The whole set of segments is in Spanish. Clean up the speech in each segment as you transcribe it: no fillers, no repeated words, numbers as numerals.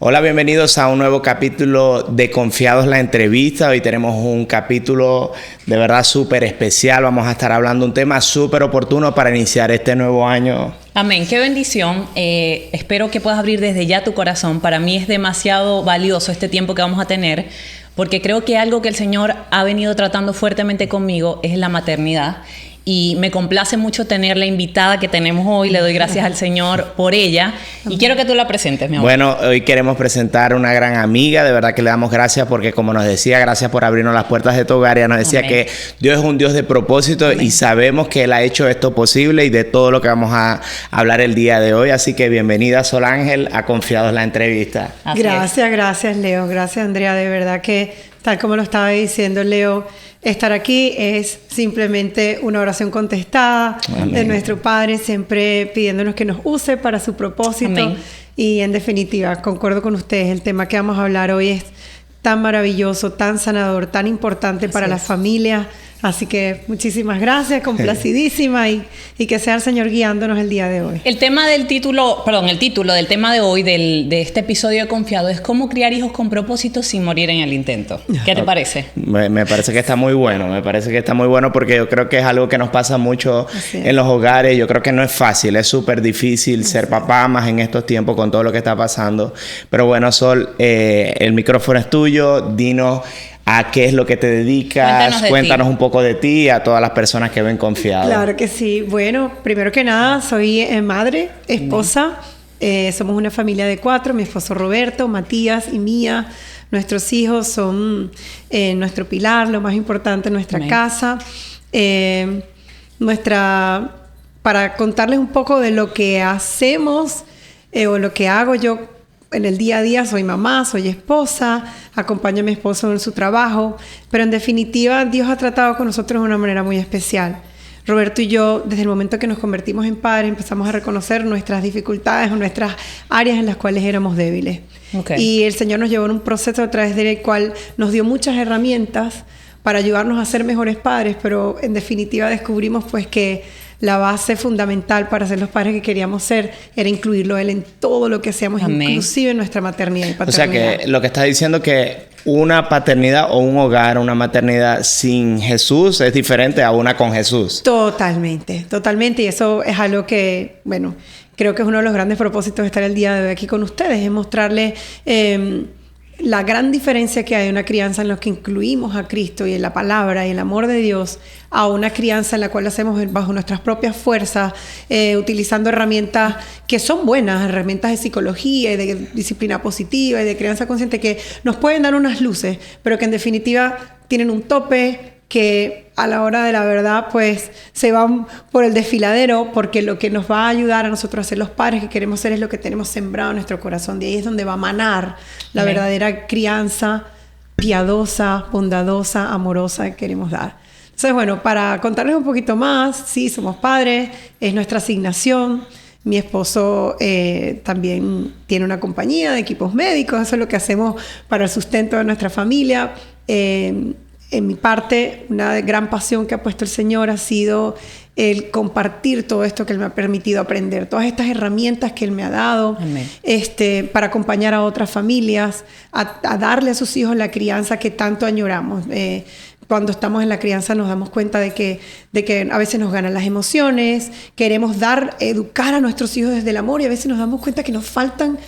Hola, bienvenidos a un nuevo capítulo de Confiados la Entrevista. Hoy tenemos un capítulo de verdad súper especial. Vamos a estar hablando de un tema súper oportuno para iniciar este nuevo año. Amén, qué bendición. Espero que puedas abrir desde ya tu corazón. Para mí es demasiado valioso este tiempo que vamos a tener, porque creo que algo que el Señor ha venido tratando fuertemente conmigo es la maternidad. Y me complace mucho tener la invitada que tenemos hoy. Le doy gracias al Señor por ella. Y quiero que tú la presentes, mi amor. Bueno, hoy queremos presentar una gran amiga. De verdad que le damos gracias porque, como nos decía, gracias por abrirnos las puertas de tu hogar. Ella nos decía que Dios es un Dios de propósito y sabemos que Él ha hecho esto posible y de todo lo que vamos a hablar el día de hoy. Así que bienvenida, Sol Ángel, a Confiados la Entrevista. Gracias, Leo. Gracias, Andrea. De verdad que, tal como lo estaba diciendo Leo, estar aquí es simplemente una oración contestada. Amén. De nuestro Padre, siempre pidiéndonos que nos use para su propósito. Amén. Y en definitiva, concuerdo con ustedes, el tema que vamos a hablar hoy es tan maravilloso, tan sanador, tan importante para las familias. Así que muchísimas gracias, complacidísima y que sea el Señor guiándonos el día de hoy. El título del tema de hoy, de este episodio de Confiado, es cómo criar hijos con propósito sin morir en el intento. ¿Qué te parece? Me parece que está muy bueno, porque yo creo que es algo que nos pasa mucho en los hogares. Yo creo que no es fácil, es súper difícil ser papá, más en estos tiempos con todo lo que está pasando. Pero bueno, Sol, el micrófono es tuyo, dinos a qué es lo que te dedicas, cuéntanos un poco de ti a todas las personas que ven Confiado. Claro que sí. Bueno, primero que nada, soy madre, esposa. Somos una familia de 4, mi esposo Roberto, Matías y Mía. Nuestros hijos son nuestro pilar, lo más importante en nuestra casa. Para contarles un poco de lo que hacemos o lo que hago yo en el día a día, soy mamá, soy esposa, acompaño a mi esposo en su trabajo, pero en definitiva Dios ha tratado con nosotros de una manera muy especial. Roberto y yo, desde el momento que nos convertimos en padres, empezamos a reconocer nuestras dificultades o nuestras áreas en las cuales éramos débiles. Y el Señor nos llevó en un proceso a través del cual nos dio muchas herramientas para ayudarnos a ser mejores padres, pero en definitiva descubrimos pues que la base fundamental para ser los padres que queríamos ser era incluirlo a Él en todo lo que hacíamos, inclusive en nuestra maternidad y paternidad. O sea que lo que estás diciendo que una paternidad o un hogar, una maternidad sin Jesús es diferente a una con Jesús. Totalmente. Y eso es algo que, bueno, creo que es uno de los grandes propósitos de estar el día de hoy aquí con ustedes, es mostrarles la gran diferencia que hay en una crianza en la que incluimos a Cristo y en la palabra y el amor de Dios, a una crianza en la cual hacemos bajo nuestras propias fuerzas, utilizando herramientas que son buenas, herramientas de psicología y de disciplina positiva y de crianza consciente que nos pueden dar unas luces, pero que en definitiva tienen un tope, que a la hora de la verdad pues se van por el desfiladero, porque lo que nos va a ayudar a nosotros a ser los padres que queremos ser es lo que tenemos sembrado en nuestro corazón. De ahí es donde va a manar la verdadera crianza piadosa, bondadosa, amorosa que queremos dar. Entonces, bueno, para contarles un poquito más, sí, somos padres, es nuestra asignación. Mi esposo también tiene una compañía de equipos médicos, eso es lo que hacemos para el sustento de nuestra familia. En mi parte, una gran pasión que ha puesto el Señor ha sido el compartir todo esto que Él me ha permitido aprender, todas estas herramientas que Él me ha dado para acompañar a otras familias, a darle a sus hijos la crianza que tanto añoramos. Cuando estamos en la crianza nos damos cuenta de que a veces nos ganan las emociones, queremos educar a nuestros hijos desde el amor y a veces nos damos cuenta que nos faltan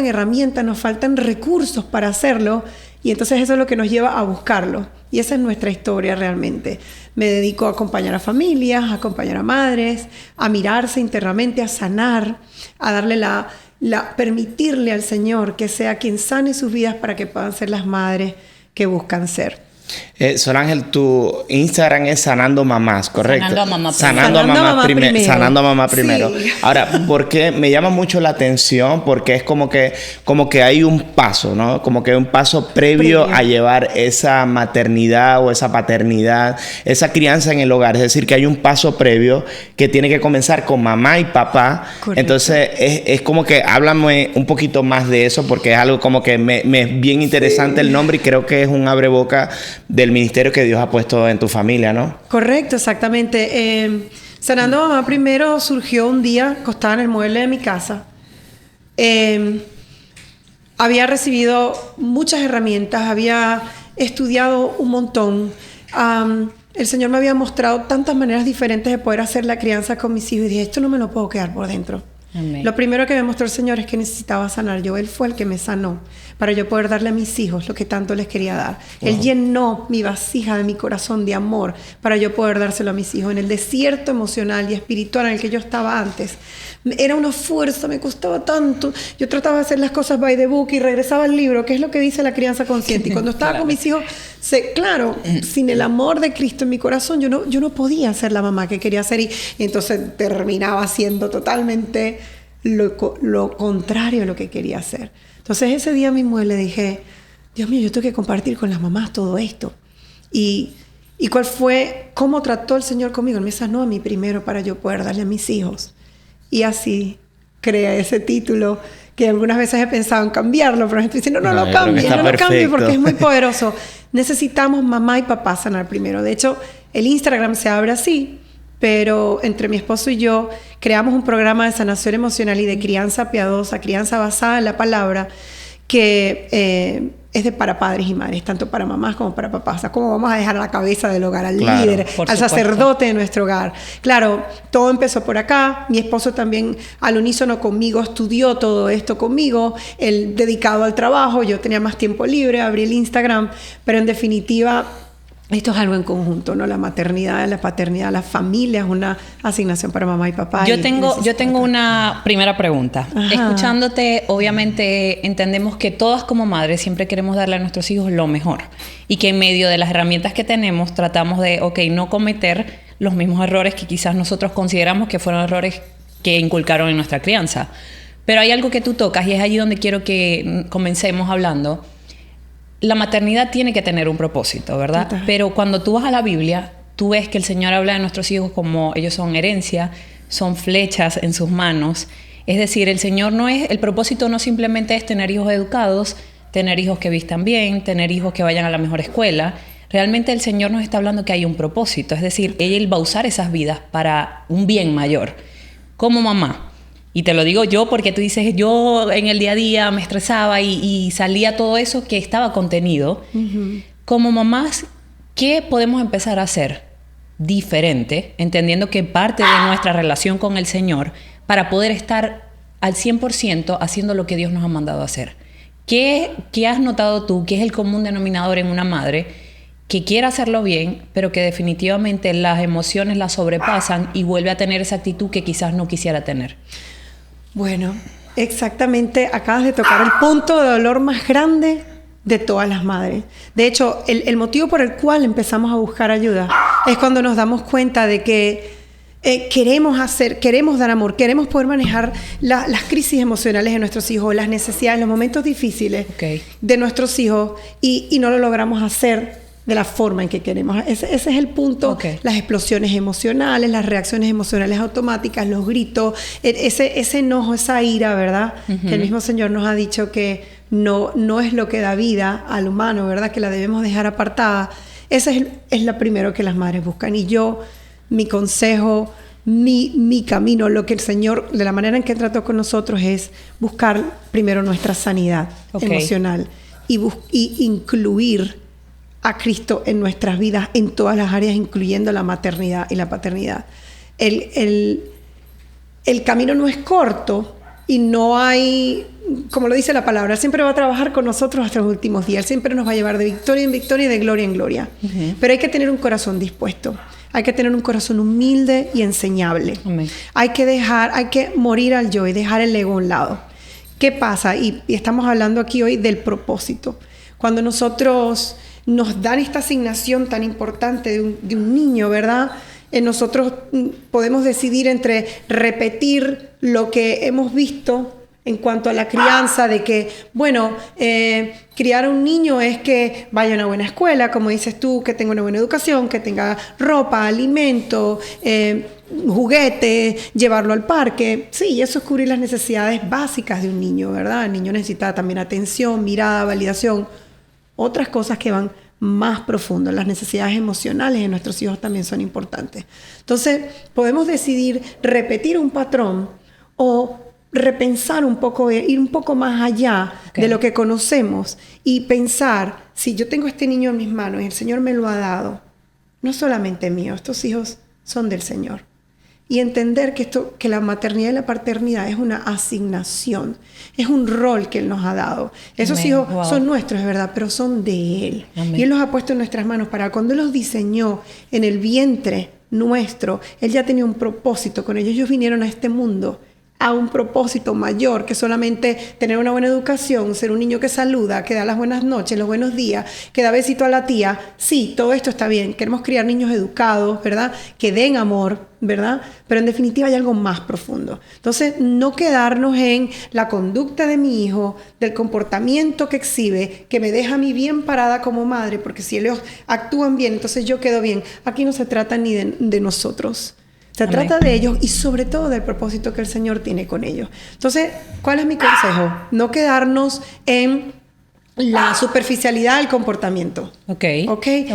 herramientas, nos faltan recursos para hacerlo. Y entonces eso es lo que nos lleva a buscarlo. Y esa es nuestra historia realmente. Me dedico a acompañar a familias, a acompañar a madres, a mirarse internamente, a sanar, a darle permitirle al Señor que sea quien sane sus vidas para que puedan ser las madres que buscan ser. Sol Ángel, tu Instagram es Sanando Mamás, ¿correcto? Sanando a Mamá primero. Sí. Ahora, ¿por qué me llama mucho la atención? Porque es como que hay un paso, ¿no? Como que hay un paso previo a llevar esa maternidad o esa paternidad, esa crianza en el hogar. Es decir, que hay un paso previo que tiene que comenzar con mamá y papá. Correcto. Entonces, es como que háblame un poquito más de eso, porque es algo como que me es bien interesante el nombre y creo que es un abreboca del ministerio que Dios ha puesto en tu familia, ¿no? Correcto, exactamente. Sanando a Mamá primero surgió un día acostada en el mueble de mi casa. había recibido muchas herramientas, había estudiado un montón. El Señor me había mostrado tantas maneras diferentes de poder hacer la crianza con mis hijos y dije, esto no me lo puedo quedar por dentro. Amén. Lo primero que me mostró el Señor es que necesitaba sanar yo. Él fue el que me sanó para yo poder darle a mis hijos lo que tanto les quería dar. Wow. Él llenó mi vasija de mi corazón de amor para yo poder dárselo a mis hijos. En el desierto emocional y espiritual en el que yo estaba antes, era una fuerza, me costaba tanto. Yo trataba de hacer las cosas by the book y regresaba al libro, que es lo que dice la crianza consciente. Y cuando estaba con mis hijos, claro, sin el amor de Cristo en mi corazón, yo no podía ser la mamá que quería ser. Y entonces terminaba siendo totalmente lo contrario a lo que quería hacer. Entonces ese día mismo le dije, Dios mío, yo tengo que compartir con las mamás todo esto. Y cómo trató el Señor conmigo. Él me sanó a mí primero para yo poder darle a mis hijos. Y así crea ese título que algunas veces he pensado en cambiarlo, pero estoy diciendo, no lo cambie porque es muy poderoso. Necesitamos mamá y papá sanar primero. De hecho, el Instagram se abre así, pero entre mi esposo y yo creamos un programa de sanación emocional y de crianza piadosa, crianza basada en la palabra, que es para padres y madres, tanto para mamás como para papás. O sea, cómo vamos a dejar a la cabeza del hogar, al líder, al sacerdote de nuestro hogar. Claro, todo empezó por acá. Mi esposo también, al unísono conmigo, estudió todo esto conmigo. Él dedicado al trabajo, yo tenía más tiempo libre, abrí el Instagram, pero en definitiva, esto es algo en conjunto, ¿no? La maternidad, la paternidad, la familia es una asignación para mamá y papá. Yo tengo una primera pregunta. Ajá. Escuchándote, obviamente entendemos que todas como madres siempre queremos darle a nuestros hijos lo mejor y que en medio de las herramientas que tenemos tratamos de, no cometer los mismos errores que quizás nosotros consideramos que fueron errores que inculcaron en nuestra crianza. Pero hay algo que tú tocas y es allí donde quiero que comencemos hablando. La maternidad tiene que tener un propósito, ¿verdad? Total. Pero cuando tú vas a la Biblia, tú ves que el Señor habla de nuestros hijos como ellos son herencia, son flechas en sus manos. Es decir, el propósito no simplemente es tener hijos educados, tener hijos que vistan bien, tener hijos que vayan a la mejor escuela. Realmente el Señor nos está hablando que hay un propósito. Es decir, Él va a usar esas vidas para un bien mayor. Como mamá. Y te lo digo yo porque tú dices, yo en el día a día me estresaba y salía todo eso que estaba contenido. Uh-huh. Como mamás, ¿qué podemos empezar a hacer diferente? Entendiendo que parte de nuestra relación con el Señor para poder estar al 100% haciendo lo que Dios nos ha mandado a hacer. ¿Qué has notado tú? ¿Qué es el común denominador en una madre que quiere hacerlo bien, pero que definitivamente las emociones la sobrepasan y vuelve a tener esa actitud que quizás no quisiera tener? Bueno, exactamente, acabas de tocar el punto de dolor más grande de todas las madres. De hecho, el motivo por el cual empezamos a buscar ayuda es cuando nos damos cuenta de que queremos dar amor, queremos poder manejar las crisis emocionales de nuestros hijos, las necesidades, los momentos difíciles de nuestros hijos y no lo logramos hacer de la forma en que queremos. Ese es el punto. Las explosiones emocionales, las reacciones emocionales automáticas, los gritos, ese enojo, esa ira, ¿verdad? Uh-huh. Que el mismo Señor nos ha dicho que no es lo que da vida al humano, ¿verdad? Que la debemos dejar apartada. Ese es lo primero que las madres buscan. Y mi consejo, mi camino, lo que el Señor, de la manera en que trató con nosotros, es buscar primero nuestra sanidad emocional y incluir a Cristo en nuestras vidas, en todas las áreas, incluyendo la maternidad y la paternidad. El camino no es corto y no hay, como lo dice la palabra, Él siempre va a trabajar con nosotros hasta los últimos días. Él siempre nos va a llevar de victoria en victoria y de gloria en gloria. Uh-huh. Pero hay que tener un corazón dispuesto. Hay que tener un corazón humilde y enseñable. Uh-huh. Hay que morir al yo y dejar el ego a un lado. ¿Qué pasa? Y estamos hablando aquí hoy del propósito. Cuando nosotros nos dan esta asignación tan importante de un niño, ¿verdad? Nosotros podemos decidir entre repetir lo que hemos visto en cuanto a la crianza, de que, criar a un niño es que vaya a una buena escuela, como dices tú, que tenga una buena educación, que tenga ropa, alimento, juguete, llevarlo al parque. Sí, eso es cubrir las necesidades básicas de un niño, ¿verdad? El niño necesita también atención, mirada, validación. Otras cosas que van más profundo, las necesidades emocionales de nuestros hijos también son importantes. Entonces, podemos decidir repetir un patrón o repensar un poco, ir un poco más allá de lo que conocemos y pensar, si yo tengo este niño en mis manos y el Señor me lo ha dado, no solamente mío, estos hijos son del Señor. Y entender que la maternidad y la paternidad es una asignación, es un rol que Él nos ha dado. Esos hijos son nuestros, es verdad, pero son de Él. Amén. Y Él los ha puesto en nuestras manos para cuando Él los diseñó en el vientre nuestro, Él ya tenía un propósito con ellos. Ellos vinieron a este mundo a un propósito mayor que solamente tener una buena educación, ser un niño que saluda, que da las buenas noches, los buenos días, que da besito a la tía. Sí, todo esto está bien. Queremos criar niños educados, ¿verdad? Que den amor, ¿verdad? Pero en definitiva hay algo más profundo. Entonces, no quedarnos en la conducta de mi hijo, del comportamiento que exhibe, que me deja a mí bien parada como madre, porque si ellos actúan bien, entonces yo quedo bien. Aquí no se trata ni de nosotros. Se trata de ellos y sobre todo del propósito que el Señor tiene con ellos. Entonces, ¿cuál es mi consejo? No quedarnos en la superficialidad del comportamiento. ¿Okay?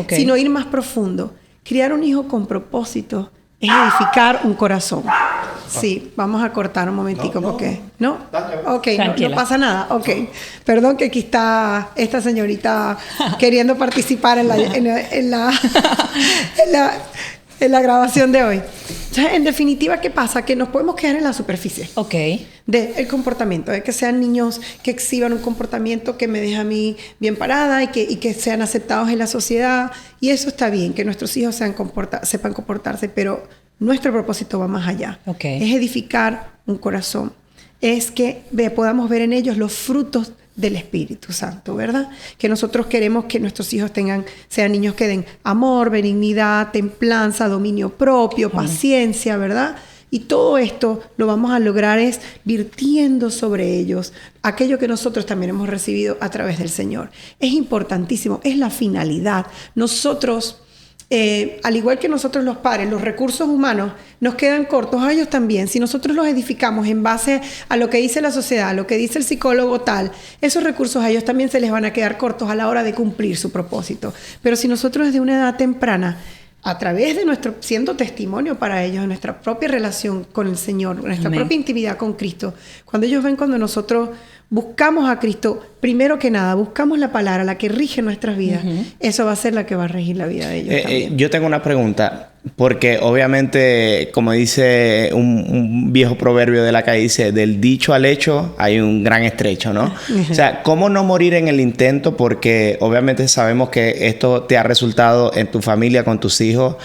Sino ir más profundo. Criar un hijo con propósito es edificar un corazón. Sí, vamos a cortar un momentico porque... ¿No? Ok, no pasa nada. Ok. Perdón que aquí está esta señorita queriendo participar en la grabación de hoy. Entonces, en definitiva, ¿qué pasa? Que nos podemos quedar en la superficie. Del comportamiento, de que sean niños que exhiban un comportamiento que me deja a mí bien parada y que sean aceptados en la sociedad. Y eso está bien, que nuestros hijos sepan comportarse, pero nuestro propósito va más allá. Es edificar un corazón. Es que podamos ver en ellos los frutos del Espíritu Santo, ¿verdad? Que nosotros queremos que nuestros hijos sean niños que den amor, benignidad, templanza, dominio propio, paciencia, ¿verdad? Y todo esto lo vamos a lograr es virtiendo sobre ellos aquello que nosotros también hemos recibido a través del Señor. Es importantísimo, es la finalidad. Nosotros... al igual que nosotros los padres, los recursos humanos nos quedan cortos, a ellos también. Si nosotros los edificamos en base a lo que dice la sociedad, a lo que dice el psicólogo tal, esos recursos a ellos también se les van a quedar cortos a la hora de cumplir su propósito. Pero si nosotros desde una edad temprana, a través de siendo testimonio para ellos, de nuestra propia relación con el Señor, nuestra propia intimidad con Cristo, cuando ellos ven cuando nosotros buscamos a Cristo, primero que nada, buscamos la palabra, la que rige nuestras vidas, eso va a ser la que va a regir la vida de ellos también. Yo tengo una pregunta, porque obviamente, como dice un viejo proverbio de la calle, dice, del dicho al hecho hay un gran estrecho, ¿no? O sea, ¿cómo no morir en el intento? Porque obviamente sabemos que esto te ha resultado en tu familia, con tus hijos,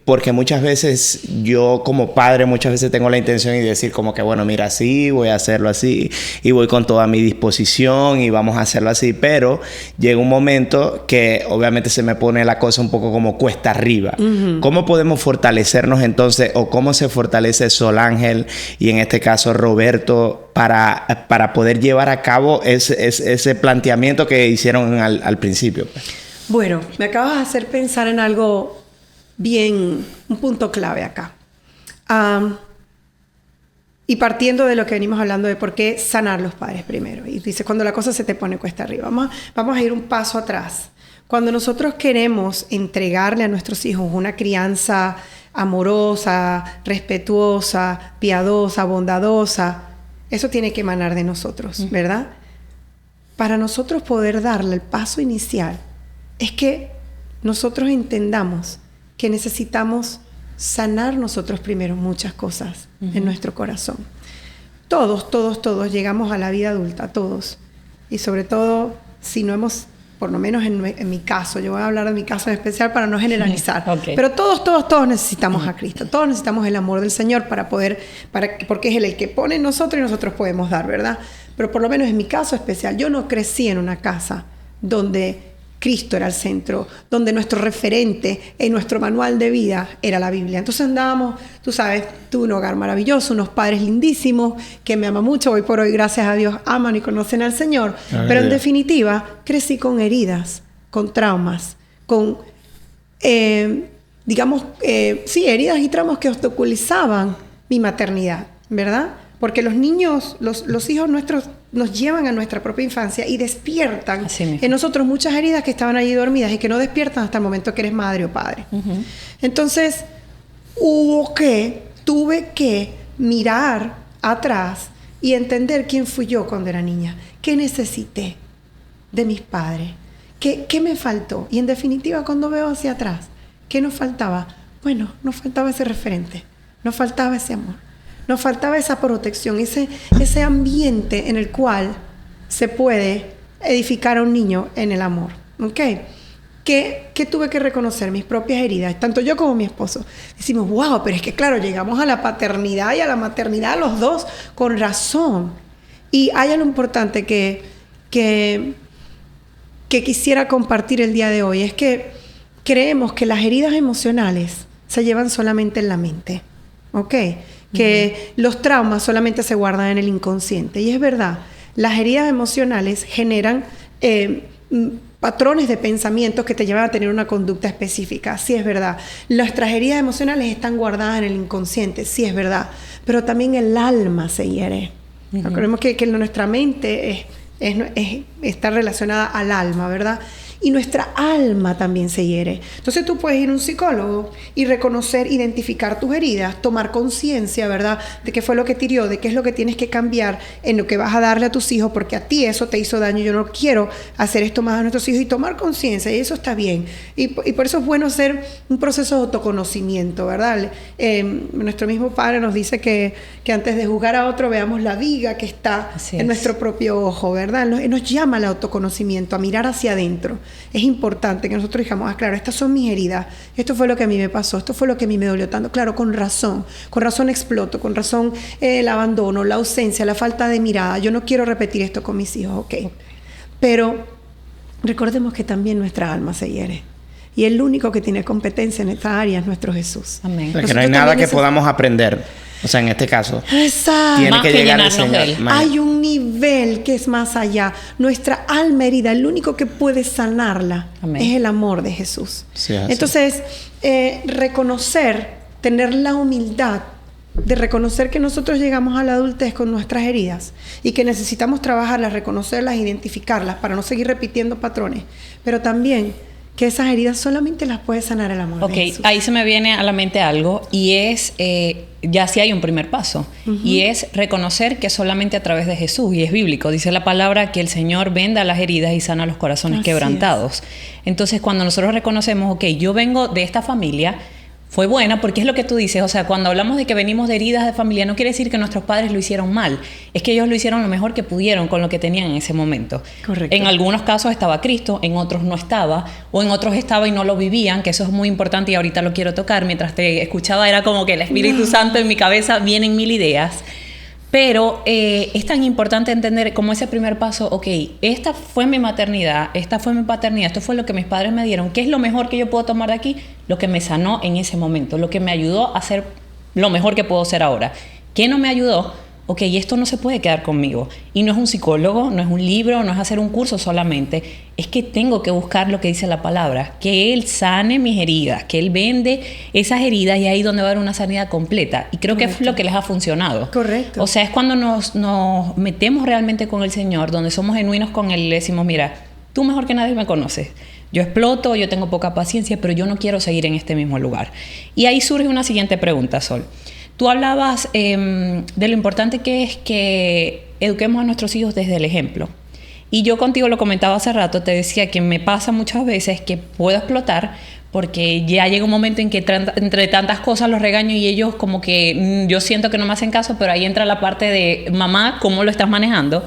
porque muchas veces yo como padre muchas veces tengo la intención de decir como que bueno, mira, sí, voy a hacerlo así y voy con toda mi disposición y vamos a hacerlo así, pero llega un momento que obviamente se me pone la cosa un poco como cuesta arriba. ¿Cómo podemos fortalecernos entonces, o cómo se fortalece Sol Ángel y en este caso Roberto para poder llevar a cabo ese planteamiento que hicieron al principio? Bueno, me acabas de hacer pensar en algo bien, un punto clave acá. Y partiendo de lo que venimos hablando de por qué sanar los padres primero. Y dice, cuando la cosa se te pone cuesta arriba. Vamos a ir un paso atrás. Cuando nosotros queremos entregarle a nuestros hijos una crianza amorosa, respetuosa, piadosa, bondadosa, eso tiene que emanar de nosotros, ¿verdad? Para nosotros poder darle el paso inicial, es que nosotros entendamos que necesitamos sanar nosotros primero muchas cosas en nuestro corazón. Todos llegamos a la vida adulta, todos. Y sobre todo, si no hemos, por lo menos en mi caso, yo voy a hablar de mi caso en especial para no generalizar, pero todos necesitamos a Cristo, todos necesitamos el amor del Señor porque es Él el que pone en nosotros y nosotros podemos dar, ¿verdad? Pero por lo menos en mi caso especial, yo no crecí en una casa donde Cristo era el centro, donde nuestro referente en nuestro manual de vida era la Biblia. Entonces andábamos, tú sabes, tuve un hogar maravilloso, unos padres lindísimos, que me aman mucho, hoy por hoy, gracias a Dios, aman y conocen al Señor. Pero en definitiva, crecí con heridas, con traumas, con, heridas y traumas que obstaculizaban mi maternidad, ¿verdad? Porque los niños, los hijos nuestros nos llevan a nuestra propia infancia y despiertan en nosotros muchas heridas que estaban allí dormidas y que no despiertan hasta el momento que eres madre o padre. Entonces, tuve que mirar atrás y entender quién fui yo cuando era niña, qué necesité de mis padres, qué me faltó. Y en definitiva, cuando veo hacia atrás, ¿qué nos faltaba? Bueno, nos faltaba ese referente, nos faltaba ese amor, nos faltaba esa protección, ese ambiente en el cual se puede edificar a un niño en el amor. ¿Ok? ¿Qué tuve que reconocer? Mis propias heridas, tanto yo como mi esposo. Decimos, wow, pero es que claro, llegamos a la paternidad y a la maternidad los dos con razón. Y hay algo importante que quisiera compartir el día de hoy, es que creemos que las heridas emocionales se llevan solamente en la mente, ¿ok? Que los traumas solamente se guardan en el inconsciente. Y es verdad, las heridas emocionales generan patrones de pensamientos que te llevan a tener una conducta específica. Sí, es verdad. Nuestras heridas emocionales están guardadas en el inconsciente. Sí, es verdad. Pero también el alma se hiere. Recordemos que nuestra mente está relacionada al alma, ¿verdad? Y nuestra alma también se hiere. Entonces tú puedes ir a un psicólogo y reconocer, identificar tus heridas, tomar conciencia, ¿verdad? De qué fue lo que te hirió, de qué es lo que tienes que cambiar en lo que vas a darle a tus hijos, porque a ti eso te hizo daño. Yo no quiero hacer esto más a nuestros hijos, y tomar conciencia, y eso está bien. Y por eso es bueno hacer un proceso de autoconocimiento, ¿verdad? Nuestro mismo padre nos dice que antes de juzgar a otro veamos la viga que está en nuestro propio ojo, ¿verdad? Nos llama al autoconocimiento, a mirar hacia adentro. Es importante que nosotros digamos, claro, estas son mis heridas, esto fue lo que a mí me pasó, esto fue lo que a mí me dolió tanto. Claro, con razón exploto, con razón el abandono, la ausencia, la falta de mirada. Yo no quiero repetir esto con mis hijos, ok. Pero recordemos que también nuestra alma se hiere. Y el único que tiene competencia en esta área es nuestro Jesús. Amén. Porque no hay nada que podamos aprender. O sea, en este caso, exacto, tiene que llegar al Señor. Hay un nivel que es más allá. Nuestra alma herida, el único que puede sanarla es el amor de Jesús. Sí, entonces, reconocer, tener la humildad de reconocer que nosotros llegamos a la adultez con nuestras heridas y que necesitamos trabajarlas, reconocerlas, identificarlas para no seguir repitiendo patrones, pero también que esas heridas solamente las puede sanar el amor de Jesús. Ahí se me viene a la mente algo, y es, ya sí hay un primer paso, y es reconocer que solamente a través de Jesús, y es bíblico, dice la palabra que el Señor venda las heridas y sana los corazones quebrantados. Entonces, cuando nosotros reconocemos, yo vengo de esta familia, fue buena, porque es lo que tú dices, o sea, cuando hablamos de que venimos de heridas de familia, no quiere decir que nuestros padres lo hicieron mal, es que ellos lo hicieron lo mejor que pudieron con lo que tenían en ese momento. Correcto. En algunos casos estaba Cristo, en otros no estaba, o en otros estaba y no lo vivían, que eso es muy importante y ahorita lo quiero tocar. Mientras te escuchaba era como que el Espíritu Santo en mi cabeza, vienen mil ideas. Pero es tan importante entender como ese primer paso, esta fue mi maternidad, esta fue mi paternidad, esto fue lo que mis padres me dieron. ¿Qué es lo mejor que yo puedo tomar de aquí? Lo que me sanó en ese momento, lo que me ayudó a ser lo mejor que puedo ser ahora. ¿Qué no me ayudó? Esto no se puede quedar conmigo. Y no es un psicólogo, no es un libro, no es hacer un curso solamente. Es que tengo que buscar lo que dice la palabra. Que Él sane mis heridas, que Él vende esas heridas, y ahí es donde va a haber una sanidad completa. Y creo que es lo que les ha funcionado. Correcto. O sea, es cuando nos metemos realmente con el Señor, donde somos genuinos con Él y le decimos, mira, tú mejor que nadie me conoces. Yo exploto, yo tengo poca paciencia, pero yo no quiero seguir en este mismo lugar. Y ahí surge una siguiente pregunta, Sol. Tú hablabas de lo importante que es que eduquemos a nuestros hijos desde el ejemplo. Y yo contigo lo comentaba hace rato, te decía que me pasa muchas veces que puedo explotar porque ya llega un momento en que entre tantas cosas los regaño y ellos como que yo siento que no me hacen caso, pero ahí entra la parte de mamá, ¿cómo lo estás manejando?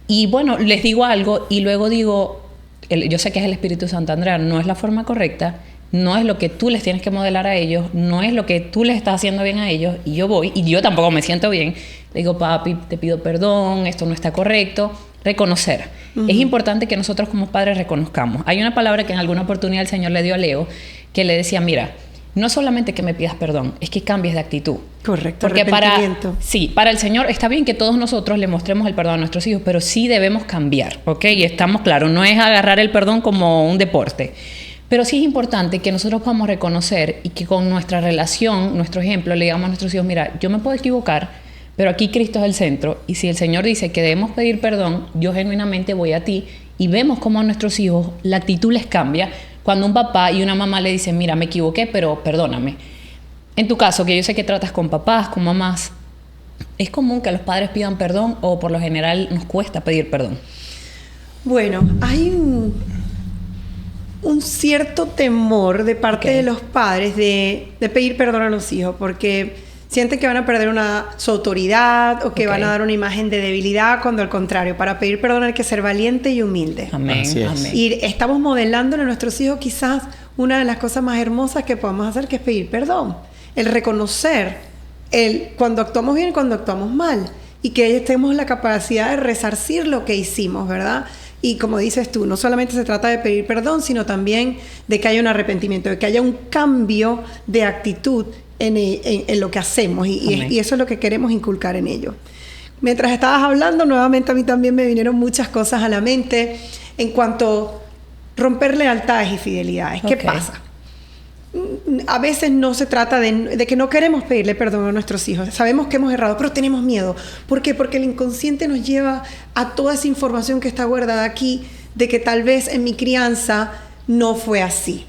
Y bueno, les digo algo y luego digo, yo sé que es el Espíritu Santo, Andrea, no es la forma correcta, no es lo que tú les tienes que modelar a ellos, no es lo que tú les estás haciendo bien a ellos, y yo voy, y yo tampoco me siento bien, le digo, papi, te pido perdón, esto no está correcto. Reconocer. Es importante que nosotros como padres reconozcamos. Hay una palabra que en alguna oportunidad el Señor le dio a Leo, que le decía, mira, no solamente que me pidas perdón, es que cambies de actitud. Correcto. Porque para el Señor está bien que todos nosotros le mostremos el perdón a nuestros hijos, pero sí debemos cambiar, ¿ok? Y estamos claros, no es agarrar el perdón como un deporte. Pero sí es importante que nosotros podamos reconocer y que con nuestra relación, nuestro ejemplo, le digamos a nuestros hijos, mira, yo me puedo equivocar, pero aquí Cristo es el centro, y si el Señor dice que debemos pedir perdón, yo genuinamente voy a ti, y vemos cómo a nuestros hijos la actitud les cambia cuando un papá y una mamá le dicen, mira, me equivoqué, pero perdóname. En tu caso, que yo sé que tratas con papás, con mamás, ¿Es común que los padres pidan perdón o por lo general nos cuesta pedir perdón? Bueno, hay un cierto temor de parte de los padres de pedir perdón a los hijos, porque sienten que van a perder su autoridad o que van a dar una imagen de debilidad, cuando al contrario, para pedir perdón hay que ser valiente y humilde. Amén. Amén. Y estamos modelándole a nuestros hijos quizás una de las cosas más hermosas que podemos hacer, que es pedir perdón. El reconocer cuando actuamos bien y cuando actuamos mal. Y que ellos tenemos la capacidad de resarcir lo que hicimos, ¿verdad? Y como dices tú, no solamente se trata de pedir perdón, sino también de que haya un arrepentimiento, de que haya un cambio de actitud en lo que hacemos. Y eso es lo que queremos inculcar en ellos. Mientras estabas hablando, nuevamente a mí también me vinieron muchas cosas a la mente en cuanto a romper lealtades y fidelidades. ¿Qué pasa? A veces no se trata de que no queremos pedirle perdón a nuestros hijos. Sabemos que hemos errado, pero tenemos miedo. ¿Por qué? Porque el inconsciente nos lleva a toda esa información que está guardada aquí, de que tal vez en mi crianza no fue así.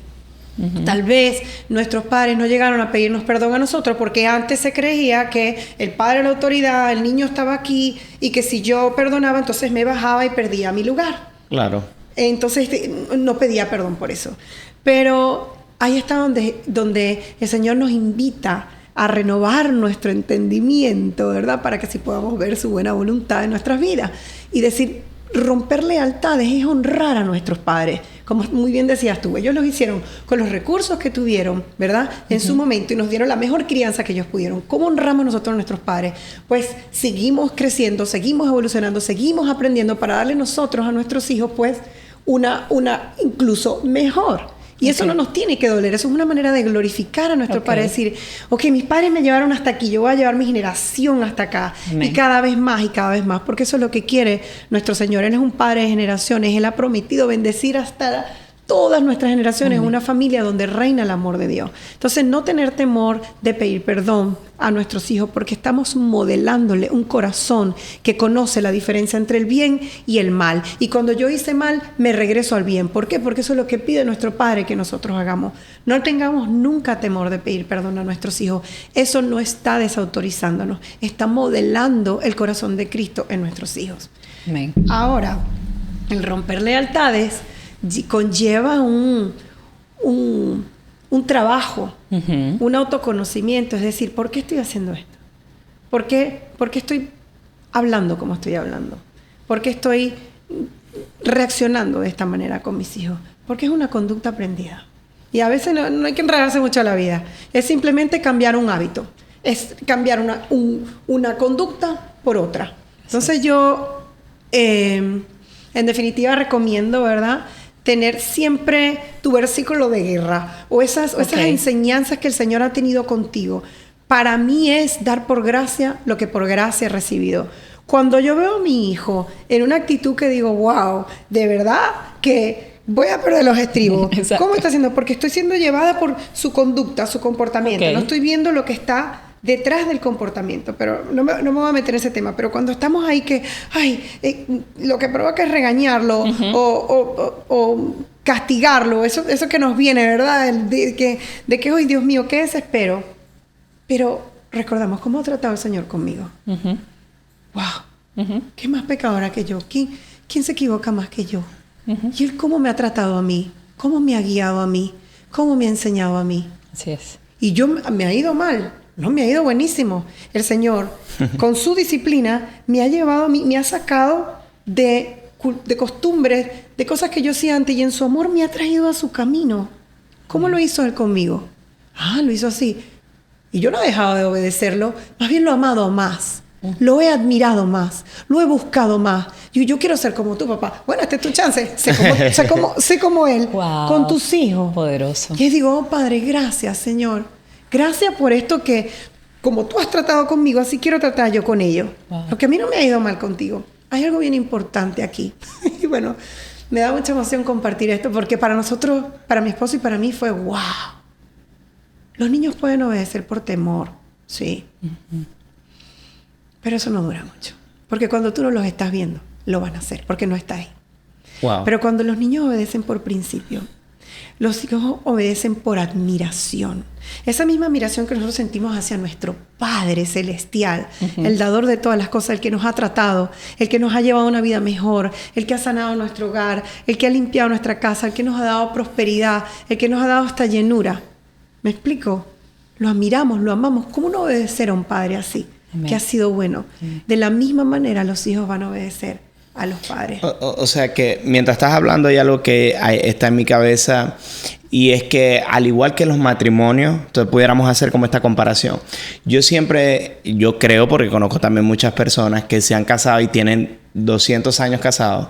Tal vez nuestros padres no llegaron a pedirnos perdón a nosotros porque antes se creía que el padre era la autoridad, el niño estaba aquí y que si yo perdonaba, entonces me bajaba y perdía mi lugar. Claro. Entonces no pedía perdón por eso. Pero ahí está donde el Señor nos invita a renovar nuestro entendimiento, ¿verdad? Para que así podamos ver su buena voluntad en nuestras vidas. Y decir, romper lealtades es honrar a nuestros padres. Como muy bien decías tú, ellos lo hicieron con los recursos que tuvieron, ¿verdad? En su momento, y nos dieron la mejor crianza que ellos pudieron. ¿Cómo honramos nosotros a nuestros padres? Pues seguimos creciendo, seguimos evolucionando, seguimos aprendiendo para darle nosotros a nuestros hijos, pues, una incluso mejor. Y eso no nos tiene que doler, eso es una manera de glorificar a nuestro padre, decir, ok, mis padres me llevaron hasta aquí, yo voy a llevar mi generación hasta acá, y cada vez más, porque eso es lo que quiere nuestro Señor. Él es un padre de generaciones, Él ha prometido bendecir hasta todas nuestras generaciones, una familia donde reina el amor de Dios. Entonces, no tener temor de pedir perdón a nuestros hijos, porque estamos modelándole un corazón que conoce la diferencia entre el bien y el mal. Y cuando yo hice mal, me regreso al bien. ¿Por qué? Porque eso es lo que pide nuestro Padre que nosotros hagamos. No tengamos nunca temor de pedir perdón a nuestros hijos. Eso no está desautorizándonos, está modelando el corazón de Cristo en nuestros hijos. Amén. Ahora, el romper lealtades conlleva un trabajo, un autoconocimiento, es decir, ¿por qué estoy haciendo esto? ¿Por qué estoy hablando como estoy hablando? ¿Por qué estoy reaccionando de esta manera con mis hijos? Porque es una conducta aprendida. Y a veces no hay que enredarse mucho a la vida, es simplemente cambiar un hábito, es cambiar una conducta por otra. Entonces yo, en definitiva, recomiendo, ¿verdad?, tener siempre tu versículo de guerra o esas enseñanzas que el Señor ha tenido contigo. Para mí es dar por gracia lo que por gracia he recibido. Cuando yo veo a mi hijo en una actitud que digo, wow, de verdad que voy a perder los estribos. ¿Cómo está haciendo? Porque estoy siendo llevada por su conducta, su comportamiento. No estoy viendo lo que está detrás del comportamiento, pero no me voy a meter en ese tema. Pero cuando estamos ahí que, lo que provoca es regañarlo o castigarlo, eso que nos viene, ¿verdad? De que, ¡ay, Dios mío, qué desespero! Pero recordamos cómo ha tratado el Señor conmigo. ¡Wow! ¿Qué más pecadora que yo? ¿Quién se equivoca más que yo? ¿Y Él cómo me ha tratado a mí? ¿Cómo me ha guiado a mí? ¿Cómo me ha enseñado a mí? Así es. Y me ha ido mal. No, me ha ido buenísimo. El Señor, con su disciplina, me ha llevado a mí, me ha sacado de costumbres, de cosas que yo hacía antes, y en su amor me ha traído a su camino. ¿Cómo lo hizo Él conmigo? Lo hizo así. Y yo no he dejado de obedecerlo, más bien lo he amado más. Lo he admirado más, lo he buscado más. Yo quiero ser como tu papá. Bueno, esta es tu chance. Sé como Él, wow, con tus hijos. Poderoso. Y digo, Padre, gracias, Señor. Gracias por esto que, como tú has tratado conmigo, así quiero tratar yo con ellos. Wow. Porque a mí no me ha ido mal contigo. Hay algo bien importante aquí. Y bueno, me da mucha emoción compartir esto, porque para nosotros, para mi esposo y para mí fue wow. Los niños pueden obedecer por temor, sí. Pero eso no dura mucho. Porque cuando tú no los estás viendo, lo van a hacer, porque no está ahí. Wow. Pero cuando los niños obedecen por principio, Los hijos obedecen por admiración. Esa misma admiración que nosotros sentimos hacia nuestro Padre Celestial, el dador de todas las cosas, el que nos ha tratado, el que nos ha llevado a una vida mejor, el que ha sanado nuestro hogar, el que ha limpiado nuestra casa, el que nos ha dado prosperidad, el que nos ha dado esta llenura. ¿Me explico? Lo admiramos, lo amamos. ¿Cómo no obedecer a un padre así? Amén. Que ha sido bueno. De la misma manera los hijos van a obedecer a los padres. O sea que mientras estás hablando hay algo que está en mi cabeza, y es que al igual que los matrimonios, entonces pudiéramos hacer como esta comparación. Yo creo, porque conozco también muchas personas que se han casado y tienen 200 años casados.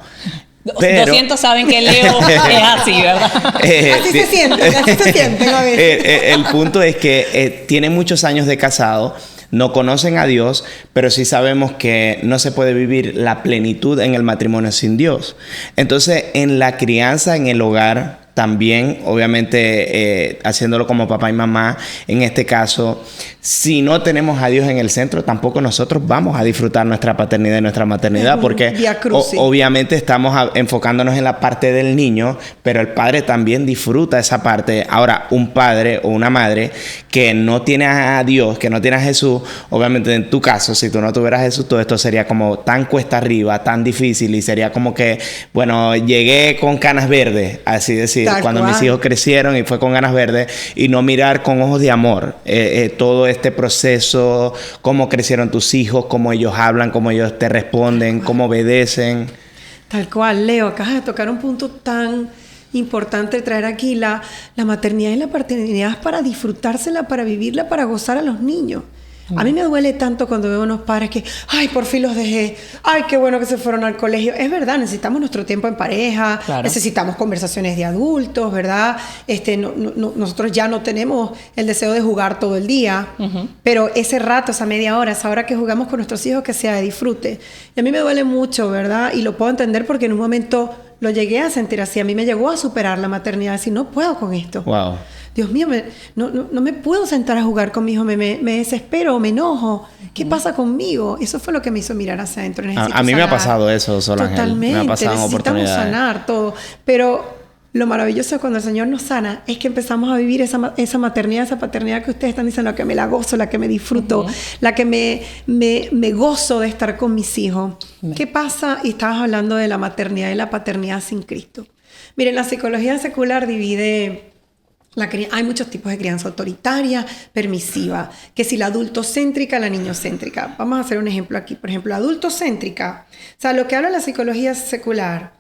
Pero 200 saben que Leo es así, ¿verdad? Así se siente a veces. El punto es que tienen muchos años de casado, no conocen a Dios, pero sí sabemos que no se puede vivir la plenitud en el matrimonio sin Dios. Entonces, en la crianza, en el hogar, también, obviamente, haciéndolo como papá y mamá, en este caso, si no tenemos a Dios en el centro, tampoco nosotros vamos a disfrutar nuestra paternidad y nuestra maternidad, porque obviamente estamos enfocándonos en la parte del niño, pero el padre también disfruta esa parte. Ahora, un padre o una madre que no tiene a Dios, que no tiene a Jesús, obviamente en tu caso, si tú no tuvieras a Jesús, todo esto sería como tan cuesta arriba, tan difícil, y sería como que, bueno, llegué con canas verdes, así decir, cuando mis hijos crecieron, y fue con ganas verdes, y no mirar con ojos de amor todo este proceso, cómo crecieron tus hijos, cómo ellos hablan, cómo ellos te responden, cómo obedecen. Tal cual, Leo, acabas de tocar un punto tan importante, traer aquí la maternidad y la paternidad es para disfrutársela, para vivirla, para gozar a los niños. A mí me duele tanto cuando veo unos padres que, ay, por fin los dejé, ay, qué bueno que se fueron al colegio. Es verdad, necesitamos nuestro tiempo en pareja, claro. Necesitamos conversaciones de adultos, ¿verdad? Nosotros ya no tenemos el deseo de jugar todo el día, pero ese rato, esa media hora, esa hora que jugamos con nuestros hijos, que sea de disfrute. Y a mí me duele mucho, ¿verdad? Y lo puedo entender porque en un momento lo llegué a sentir así. A mí me llegó a superar la maternidad, decir, no puedo con esto. Wow. Dios mío, no me puedo sentar a jugar con mi hijo, me desespero, me enojo. ¿Qué pasa conmigo? Eso fue lo que me hizo mirar hacia adentro. A mí me ha pasado eso, Sol Ángel. Totalmente, me ha pasado necesitamos sanar todo. Pero lo maravilloso es cuando el Señor nos sana, es que empezamos a vivir esa maternidad, esa paternidad que ustedes están diciendo, la que me la gozo, la que me disfruto, la que me gozo de estar con mis hijos. ¿Qué pasa? Y estabas hablando de la maternidad y la paternidad sin Cristo. Miren, la psicología secular divide... hay muchos tipos de crianza: autoritaria, permisiva, que si la adultocéntrica, la niñocéntrica. Vamos a hacer un ejemplo aquí. Por ejemplo, adultocéntrica, o sea, lo que habla la psicología secular,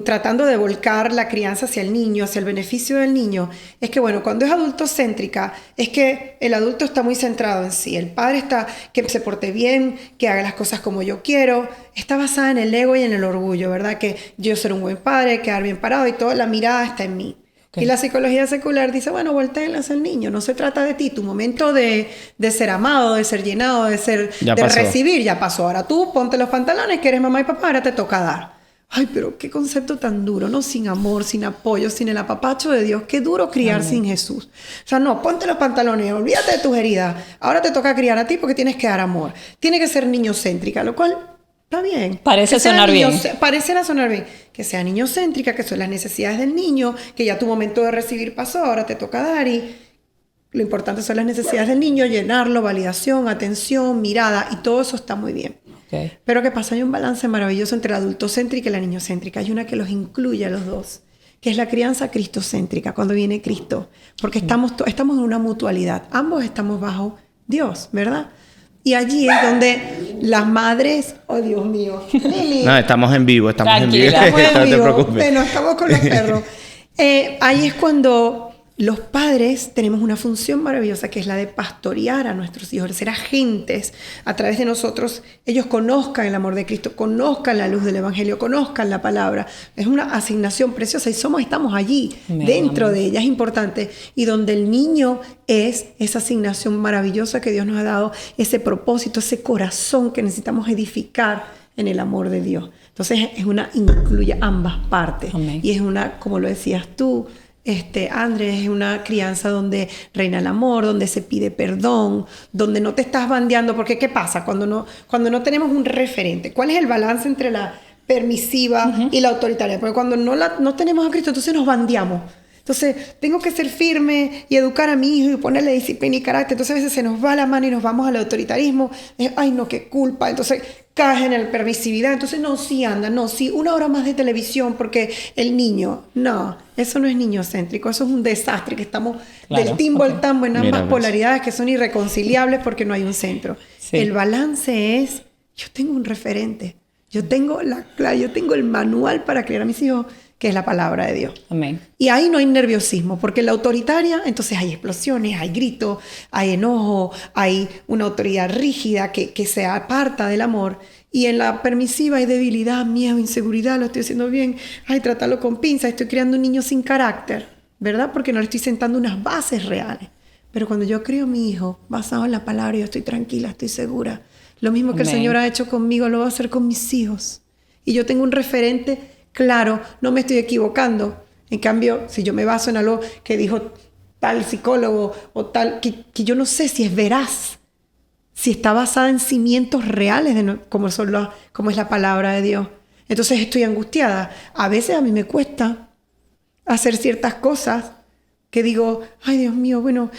tratando de volcar la crianza hacia el niño, hacia el beneficio del niño, es que, bueno, cuando es adultocéntrica, es que el adulto está muy centrado en sí. El padre está, que se porte bien, que haga las cosas como yo quiero. Está basada en el ego y en el orgullo, ¿verdad? Que yo ser un buen padre, quedar bien parado y toda la mirada está en mí. Okay. Y la psicología secular dice, bueno, voltéenle hacia el niño, no se trata de ti, tu momento de ser amado, de ser llenado, de recibir, ya pasó. Ahora tú ponte los pantalones, que eres mamá y papá, ahora te toca dar. Ay, pero qué concepto tan duro, ¿no? Sin amor, sin apoyo, sin el apapacho de Dios. Qué duro criar sin Jesús. O sea, no, ponte los pantalones, olvídate de tus heridas. Ahora te toca criar a ti porque tienes que dar amor. Tiene que ser niñocéntrica, lo cual... está bien. Parece sonar bien. Parecerá sonar bien. Que sea niñocéntrica, que son las necesidades del niño, que ya tu momento de recibir pasó, ahora te toca dar, y lo importante son las necesidades del niño, llenarlo, validación, atención, mirada, y todo eso está muy bien. Okay. Pero ¿qué pasa? Hay un balance maravilloso entre la adultocéntrica y la niñocéntrica. Hay una que los incluye a los dos, que es la crianza cristocéntrica, cuando viene Cristo. Porque estamos en una mutualidad. Ambos estamos bajo Dios, ¿verdad? Y allí es donde las madres... ¡Oh, Dios mío! Lili. No, estamos en vivo, Tranquila, en vivo. No te preocupes. Bueno, estamos con los perros. Ahí es cuando los padres tenemos una función maravillosa, que es la de pastorear a nuestros hijos, de ser agentes a través de nosotros. Ellos conozcan el amor de Cristo, conozcan la luz del Evangelio, conozcan la palabra. Es una asignación preciosa y estamos allí, dentro de ella. Es importante. Y donde el niño es esa asignación maravillosa que Dios nos ha dado, ese propósito, ese corazón que necesitamos edificar en el amor de Dios. Entonces incluye ambas partes. Amén. Y es como lo decías tú, Andrés, es una crianza donde reina el amor, donde se pide perdón, donde no te estás bandeando, porque ¿qué pasa cuando no tenemos un referente? ¿Cuál es el balance entre la permisiva y la autoritaria. Porque cuando no tenemos a Cristo, entonces nos bandeamos. Entonces, tengo que ser firme y educar a mi hijo y ponerle disciplina y carácter. Entonces, a veces se nos va la mano y nos vamos al autoritarismo. Ay, no, qué culpa. Entonces, caes en la permisividad. Entonces, no, sí anda, no, sí, 1 hora más de televisión porque el niño. No, eso no es niñocéntrico. Eso es un desastre que estamos del timbo al tambo en ambas polaridades que son irreconciliables porque no hay un centro. Sí. El balance es, yo tengo un referente. Yo tengo el manual para criar a mis hijos, que es la palabra de Dios. Amén. Y ahí no hay nerviosismo, porque en la autoritaria, entonces hay explosiones, hay gritos, hay enojo, hay una autoridad rígida que se aparta del amor. Y en la permisiva hay debilidad, miedo, inseguridad, lo estoy haciendo bien, ay, tratarlo con pinza, estoy criando un niño sin carácter, ¿verdad? Porque no le estoy sentando unas bases reales. Pero cuando yo crío a mi hijo, basado en la palabra, yo estoy tranquila, estoy segura. Lo mismo que el Señor ha hecho conmigo, lo va a hacer con mis hijos. Y yo tengo un referente claro, no me estoy equivocando. En cambio, si yo me baso en algo que dijo tal psicólogo o tal, que yo no sé si es veraz, si está basada en cimientos reales, como es la palabra de Dios. Entonces estoy angustiada. A veces a mí me cuesta hacer ciertas cosas que digo, ay Dios mío, bueno,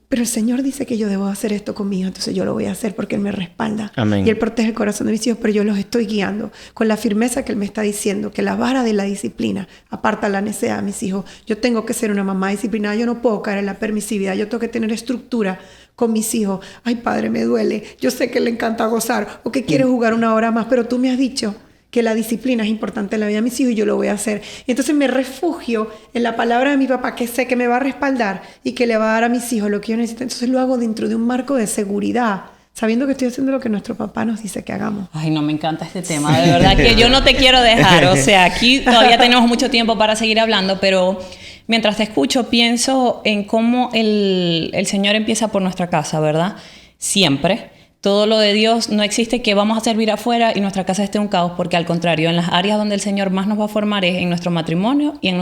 pero el Señor dice que yo debo hacer esto conmigo, entonces yo lo voy a hacer porque Él me respalda. Amén. Y Él protege el corazón de mis hijos, pero yo los estoy guiando con la firmeza que Él me está diciendo, que la vara de la disciplina aparta la necedad de mis hijos. Yo tengo que ser una mamá disciplinada, yo no puedo caer en la permisividad, yo tengo que tener estructura con mis hijos. Ay, padre, me duele, yo sé que le encanta gozar o que quiere jugar 1 hora más, pero tú me has dicho que la disciplina es importante en la vida de mis hijos y yo lo voy a hacer. Entonces me refugio en la palabra de mi papá, que sé que me va a respaldar y que le va a dar a mis hijos lo que yo necesito. Entonces lo hago dentro de un marco de seguridad, sabiendo que estoy haciendo lo que nuestro papá nos dice que hagamos. Ay, no, me encanta este tema, de verdad que yo no te quiero dejar. O sea, aquí todavía tenemos mucho tiempo para seguir hablando, pero mientras te escucho pienso en cómo el Señor empieza por nuestra casa, ¿verdad? Siempre. Todo lo de Dios no existe que vamos a servir afuera y nuestra casa esté un caos, porque al contrario, en las áreas donde el Señor más nos va a formar es en nuestro matrimonio y en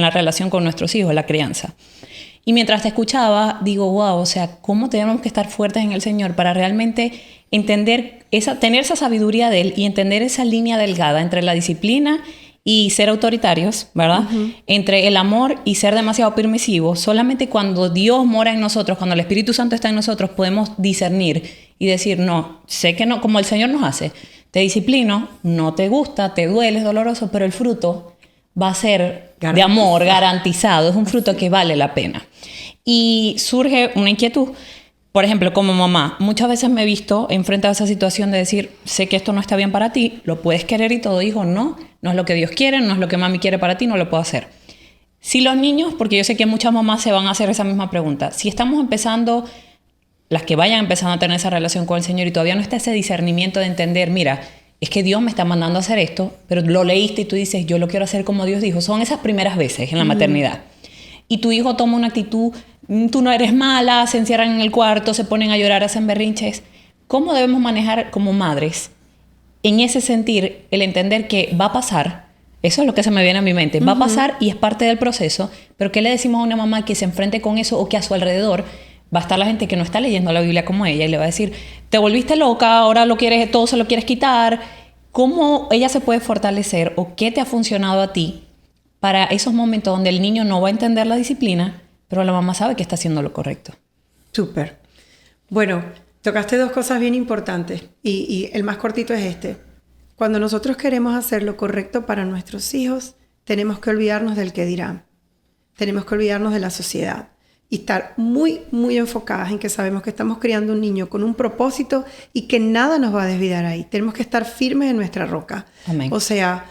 la relación con nuestros hijos, la crianza. Y mientras te escuchaba, digo, wow, o sea, ¿cómo tenemos que estar fuertes en el Señor para realmente entender, tener esa sabiduría de Él y entender esa línea delgada entre la disciplina y ser autoritarios, ¿verdad? Entre el amor y ser demasiado permisivos? Solamente cuando Dios mora en nosotros, cuando el Espíritu Santo está en nosotros, podemos discernir y decir, no, sé que no, como el Señor nos hace, te disciplino, no te gusta, te duele, es doloroso, pero el fruto va a ser de amor, garantizado, es un fruto que vale la pena. Y surge una inquietud. Por ejemplo, como mamá, muchas veces me he visto enfrente a esa situación de decir, sé que esto no está bien para ti, lo puedes querer y todo. Hijo, no es lo que Dios quiere, no es lo que mami quiere para ti, no lo puedo hacer. Si los niños, porque yo sé que muchas mamás se van a hacer esa misma pregunta, si estamos empezando, las que vayan empezando a tener esa relación con el Señor y todavía no está ese discernimiento de entender, mira, es que Dios me está mandando a hacer esto, pero lo leíste y tú dices, yo lo quiero hacer como Dios dijo. Son esas primeras veces en la maternidad. Y tu hijo toma una actitud, tú no eres mala, se encierran en el cuarto, se ponen a llorar, hacen berrinches. ¿Cómo debemos manejar como madres en ese sentir, el entender que va a pasar? Eso es lo que se me viene a mi mente. Va a pasar y es parte del proceso, pero ¿qué le decimos a una mamá que se enfrente con eso o que a su alrededor va a estar la gente que no está leyendo la Biblia como ella y le va a decir, te volviste loca, ahora todo se lo quieres quitar? ¿Cómo ella se puede fortalecer o qué te ha funcionado a ti para esos momentos donde el niño no va a entender la disciplina, pero la mamá sabe que está haciendo lo correcto? Súper. Bueno, tocaste 2 cosas bien importantes y el más cortito es este. Cuando nosotros queremos hacer lo correcto para nuestros hijos, tenemos que olvidarnos del qué dirán. Tenemos que olvidarnos de la sociedad y estar muy, muy enfocadas en que sabemos que estamos criando un niño con un propósito y que nada nos va a desviar ahí. Tenemos que estar firmes en nuestra roca. Amén. O sea,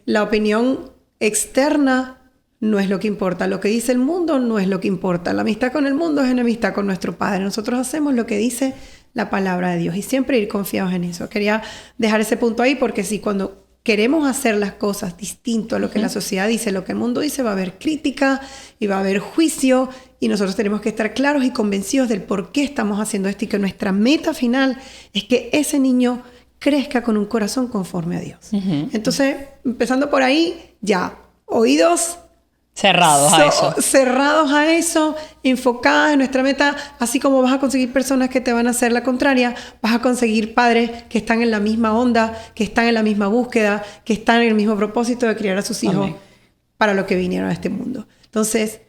la opinión externa no es lo que importa. Lo que dice el mundo no es lo que importa. La amistad con el mundo es enemistad con nuestro Padre. Nosotros hacemos lo que dice la palabra de Dios y siempre ir confiados en eso. Quería dejar ese punto ahí porque si cuando queremos hacer las cosas distinto a lo que la sociedad dice, lo que el mundo dice, va a haber crítica y va a haber juicio y nosotros tenemos que estar claros y convencidos del por qué estamos haciendo esto y que nuestra meta final es que ese niño crezca con un corazón conforme a Dios. Entonces, empezando por ahí, ya, oídos Cerrados a eso. Cerrados a eso, enfocadas en nuestra meta, así como vas a conseguir personas que te van a hacer la contraria, vas a conseguir padres que están en la misma onda, que están en la misma búsqueda, que están en el mismo propósito de criar a sus hijos. Amén. Para lo que vinieron a este mundo. Entonces,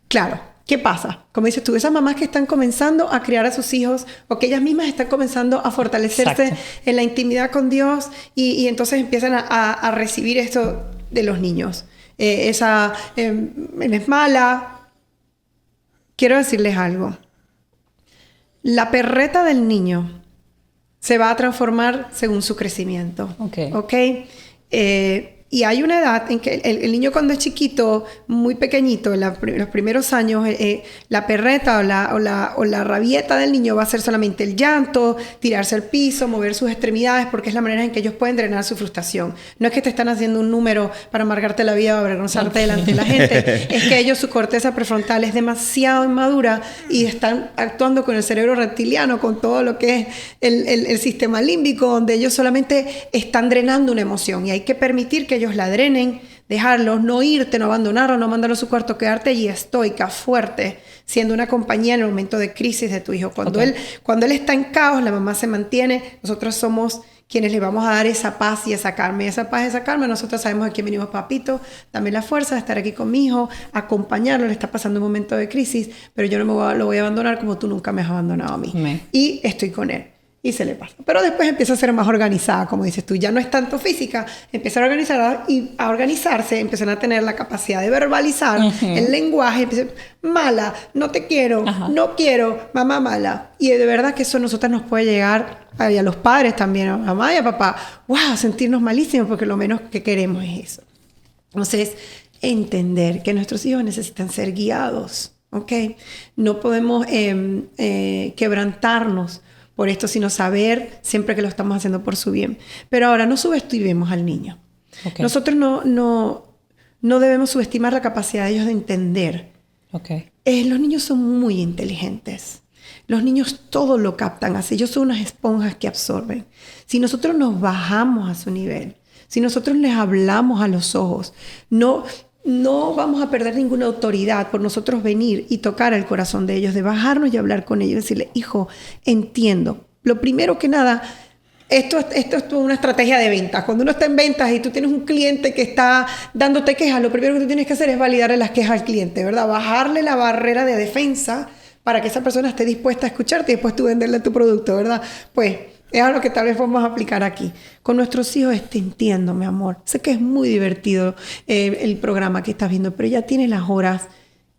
claro, ¿qué pasa? Como dices tú, esas mamás que están comenzando a criar a sus hijos o que ellas mismas están comenzando a fortalecerse en la intimidad con Dios y entonces empiezan a recibir esto de los niños. Es mala. Quiero decirles algo. La perreta del niño se va a transformar según su crecimiento. ¿Ok? Y hay una edad en que el niño cuando es chiquito, muy pequeñito, en los primeros años, la perreta o la rabieta del niño va a ser solamente el llanto, tirarse al piso, mover sus extremidades, porque es la manera en que ellos pueden drenar su frustración. No es que te están haciendo un número para amargarte la vida o avergonzarte delante de la gente. Es que ellos, su corteza prefrontal es demasiado inmadura y están actuando con el cerebro reptiliano, con todo lo que es el sistema límbico, donde ellos solamente están drenando una emoción y hay que permitir que ellos la drenen, dejarlos, no irte, no abandonarlos, no mandarlos a su cuarto, quedarte allí estoica, fuerte, siendo una compañía en el momento de crisis de tu hijo. Cuando él está en caos, la mamá se mantiene, nosotros somos quienes le vamos a dar esa paz y esa calma. Y esa paz y esa calma, nosotros sabemos a quién venimos, papito, dame la fuerza de estar aquí con mi hijo, acompañarlo, le está pasando un momento de crisis, pero yo no lo voy a abandonar como tú nunca me has abandonado a mí. Y estoy con él. Y se le pasa. Pero después empieza a ser más organizada, como dices tú. Ya no es tanto física. Empieza a organizar y a organizarse. Empiezan a tener la capacidad de verbalizar el lenguaje. Empiezan, mala, no te quiero, no quiero, mamá mala. Y de verdad que eso a nosotras nos puede llegar, y a los padres también, a mamá y a papá, wow, sentirnos malísimos porque lo menos que queremos es eso. Entonces, entender que nuestros hijos necesitan ser guiados. ¿Ok? No podemos quebrantarnos por esto, sino saber siempre que lo estamos haciendo por su bien. Pero ahora, no subestimemos al niño. Nosotros no debemos subestimar la capacidad de ellos de entender. Los niños son muy inteligentes. Los niños todo lo captan así. Ellos son unas esponjas que absorben. Si nosotros nos bajamos a su nivel, si nosotros les hablamos a los ojos, no vamos a perder ninguna autoridad por nosotros venir y tocar el corazón de ellos, de bajarnos y hablar con ellos, decirle, hijo, entiendo. Lo primero que nada, esto es una estrategia de ventas. Cuando uno está en ventas y tú tienes un cliente que está dándote quejas, lo primero que tú tienes que hacer es validarle las quejas al cliente, ¿verdad? Bajarle la barrera de defensa para que esa persona esté dispuesta a escucharte y después tú venderle tu producto, ¿verdad? Pues es algo que tal vez vamos a aplicar aquí. Con nuestros hijos, te entiendo, mi amor. Sé que es muy divertido el programa que estás viendo, pero ya tienes las horas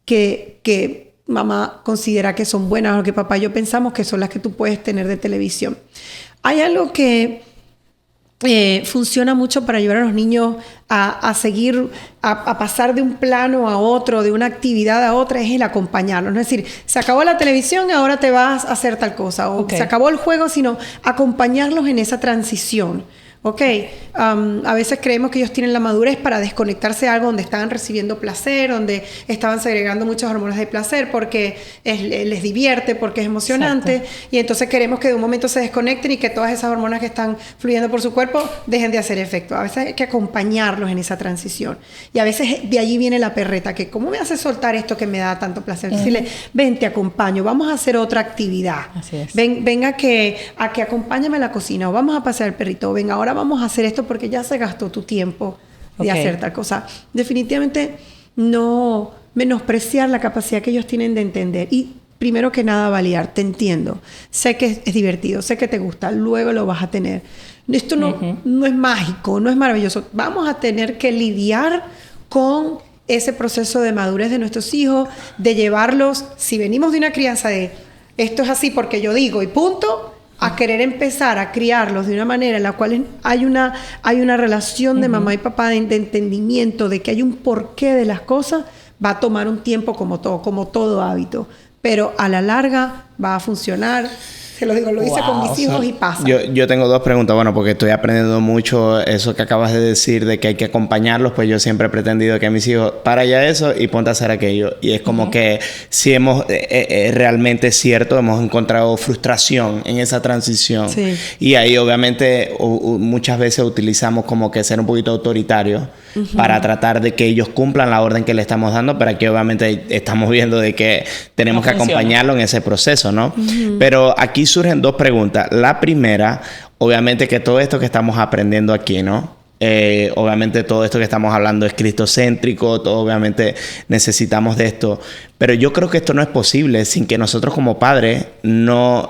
que mamá considera que son buenas o que papá y yo pensamos que son las que tú puedes tener de televisión. Hay algo que funciona mucho para ayudar a los niños a seguir, a pasar de un plano a otro, de una actividad a otra, es el acompañarlos. No es decir, se acabó la televisión y ahora te vas a hacer tal cosa, o se acabó el juego, sino acompañarlos en esa transición. A veces creemos que ellos tienen la madurez para desconectarse de algo donde estaban recibiendo placer, donde estaban segregando muchas hormonas de placer porque les divierte, porque es emocionante. Y entonces queremos que de un momento se desconecten y que todas esas hormonas que están fluyendo por su cuerpo dejen de hacer efecto. A veces hay que acompañarlos en esa transición. Y a veces de allí viene la perreta, que ¿cómo me hace soltar esto que me da tanto placer? Decirle, ven, te acompaño, vamos a hacer otra actividad. Ven a que acompáñame a la cocina, o vamos a pasear al perrito, o ven, ahora vamos a hacer esto porque ya se gastó tu tiempo de hacer tal cosa. Definitivamente no menospreciar la capacidad que ellos tienen de entender y primero que nada validar, te entiendo, sé que es divertido, sé que te gusta, luego lo vas a tener. Esto no es mágico, no es maravilloso. Vamos a tener que lidiar con ese proceso de madurez de nuestros hijos, de llevarlos, si venimos de una crianza de esto es así porque yo digo y punto, a querer empezar a criarlos de una manera en la cual hay una relación de mamá y papá de entendimiento, de que hay un porqué de las cosas, va a tomar un tiempo como todo hábito. Pero a la larga va a funcionar Se lo digo, lo hice con mis hijos y pasa. Yo tengo dos preguntas, bueno, porque estoy aprendiendo mucho eso que acabas de decir de que hay que acompañarlos, pues yo siempre he pretendido que a mis hijos, para ya eso y ponte a hacer aquello. Y es como que si hemos, realmente es cierto, hemos encontrado frustración en esa transición. Sí. Y ahí obviamente muchas veces utilizamos como que ser un poquito autoritarios para tratar de que ellos cumplan la orden que le estamos dando, pero aquí obviamente estamos viendo de que tenemos que acompañarlo en ese proceso, ¿no? Pero aquí surgen dos preguntas. La primera, obviamente que todo esto que estamos aprendiendo aquí, ¿no? Obviamente todo esto que estamos hablando es cristocéntrico, todo obviamente necesitamos de esto, pero yo creo que esto no es posible sin que nosotros como padres no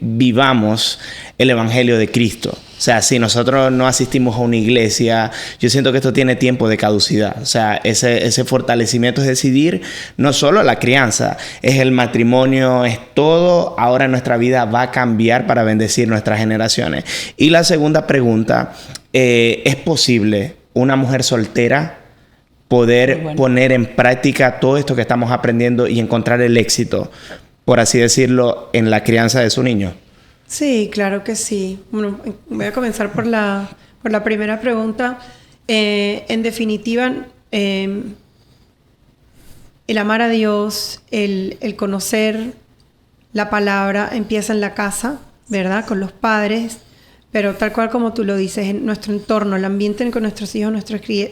vivamos el evangelio de Cristo. O sea, si nosotros no asistimos a una iglesia, yo siento que esto tiene tiempo de caducidad. O sea, ese fortalecimiento es decidir no solo la crianza, es el matrimonio, es todo. Ahora nuestra vida va a cambiar para bendecir nuestras generaciones. Y la segunda pregunta, ¿es posible una mujer soltera poder poner en práctica todo esto que estamos aprendiendo y encontrar el éxito, por así decirlo, en la crianza de su niño? Sí, claro que sí. Bueno, voy a comenzar por la primera pregunta. En definitiva, el amar a Dios, el conocer la palabra empieza en la casa, ¿verdad? Con los padres, pero tal cual como tú lo dices, en nuestro entorno, el ambiente en que nuestros hijos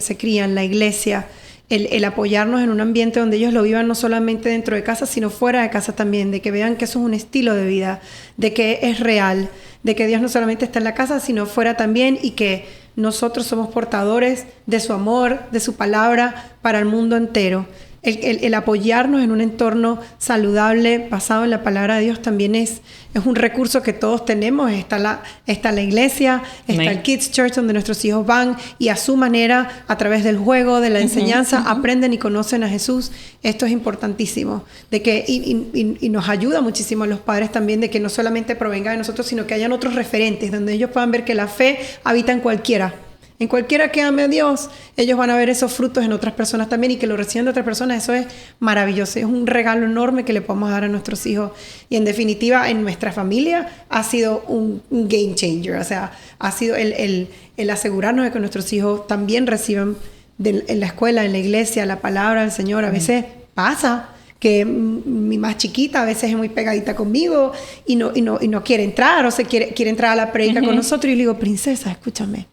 se crían, la iglesia, el apoyarnos en un ambiente donde ellos lo vivan no solamente dentro de casa, sino fuera de casa también, de que vean que eso es un estilo de vida, de que es real, de que Dios no solamente está en la casa, sino fuera también, y que nosotros somos portadores de su amor, de su palabra para el mundo entero. El apoyarnos en un entorno saludable, basado en la palabra de Dios, también es un recurso que todos tenemos. Está la iglesia, está el Kids Church, donde nuestros hijos van y a su manera, a través del juego, de la enseñanza, aprenden y conocen a Jesús. Esto es importantísimo. Y nos ayuda muchísimo a los padres también, de que no solamente provenga de nosotros, sino que hayan otros referentes, donde ellos puedan ver que la fe habita en cualquiera. En cualquiera que ame a Dios, ellos van a ver esos frutos en otras personas también, y que lo reciban de otras personas. Eso es maravilloso, es un regalo enorme que le podemos dar a nuestros hijos. Y en definitiva, en nuestra familia ha sido un game changer. O sea, ha sido el asegurarnos de que nuestros hijos también reciban en la escuela, en la iglesia, la palabra del Señor. A veces pasa que mi más chiquita a veces es muy pegadita conmigo y no quiere entrar, o se quiere entrar a la predica con nosotros, y le digo: princesa, escúchame,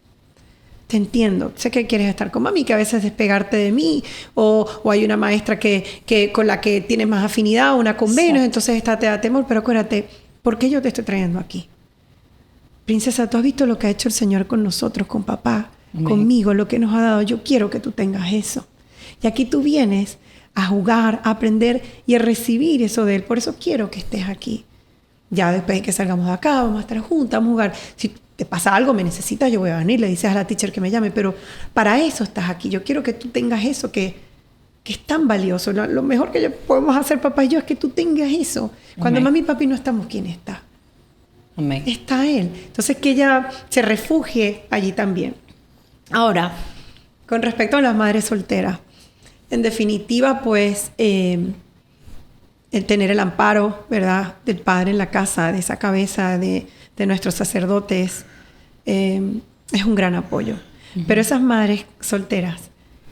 te entiendo, sé que quieres estar con mami, que a veces despegarte de mí, o hay una maestra que con la que tienes más afinidad, una con menos, entonces esta te da temor, pero acuérdate, ¿por qué yo te estoy trayendo aquí? Princesa, tú has visto lo que ha hecho el Señor con nosotros, con papá, conmigo, lo que nos ha dado. Yo quiero que tú tengas eso. Y aquí tú vienes a jugar, a aprender y a recibir eso de Él. Por eso quiero que estés aquí. Ya después de que salgamos de acá, vamos a estar juntas, vamos a jugar. Si te pasa algo, me necesitas, yo voy a venir, le dices a la teacher que me llame, pero para eso estás aquí. Yo quiero que tú tengas eso que es tan valioso. Lo mejor que podemos hacer, papá y yo, es que tú tengas eso. Cuando mami y papi no estamos, ¿quién está? Amén. Está Él. Entonces, que ella se refugie allí también. Ahora, con respecto a las madres solteras, en definitiva, pues, el tener el amparo, ¿verdad?, del Padre en la casa, de esa cabeza de nuestros sacerdotes, es un gran apoyo. Pero esas madres solteras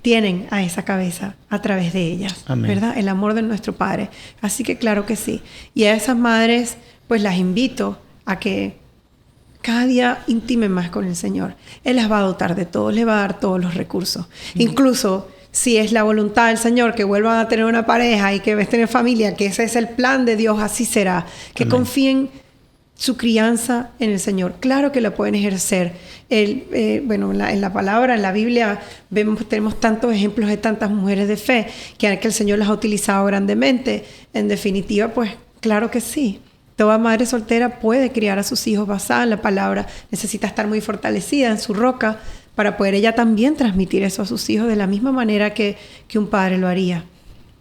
tienen a esa cabeza a través de ellas, ¿verdad?, el amor de nuestro Padre. Así que claro que sí. Y a esas madres, pues las invito a que cada día intimen más con el Señor. Él las va a dotar de todo, les va a dar todos los recursos. Incluso si es la voluntad del Señor que vuelvan a tener una pareja y que tener familia, que ese es el plan de Dios, así será. Que confíen su crianza en el Señor. Claro que la pueden ejercer. En la palabra, en la Biblia, tenemos tantos ejemplos de tantas mujeres de fe que el Señor las ha utilizado grandemente. En definitiva, pues, claro que sí. Toda madre soltera puede criar a sus hijos basada en la palabra. Necesita estar muy fortalecida en su roca para poder ella también transmitir eso a sus hijos de la misma manera que un padre lo haría.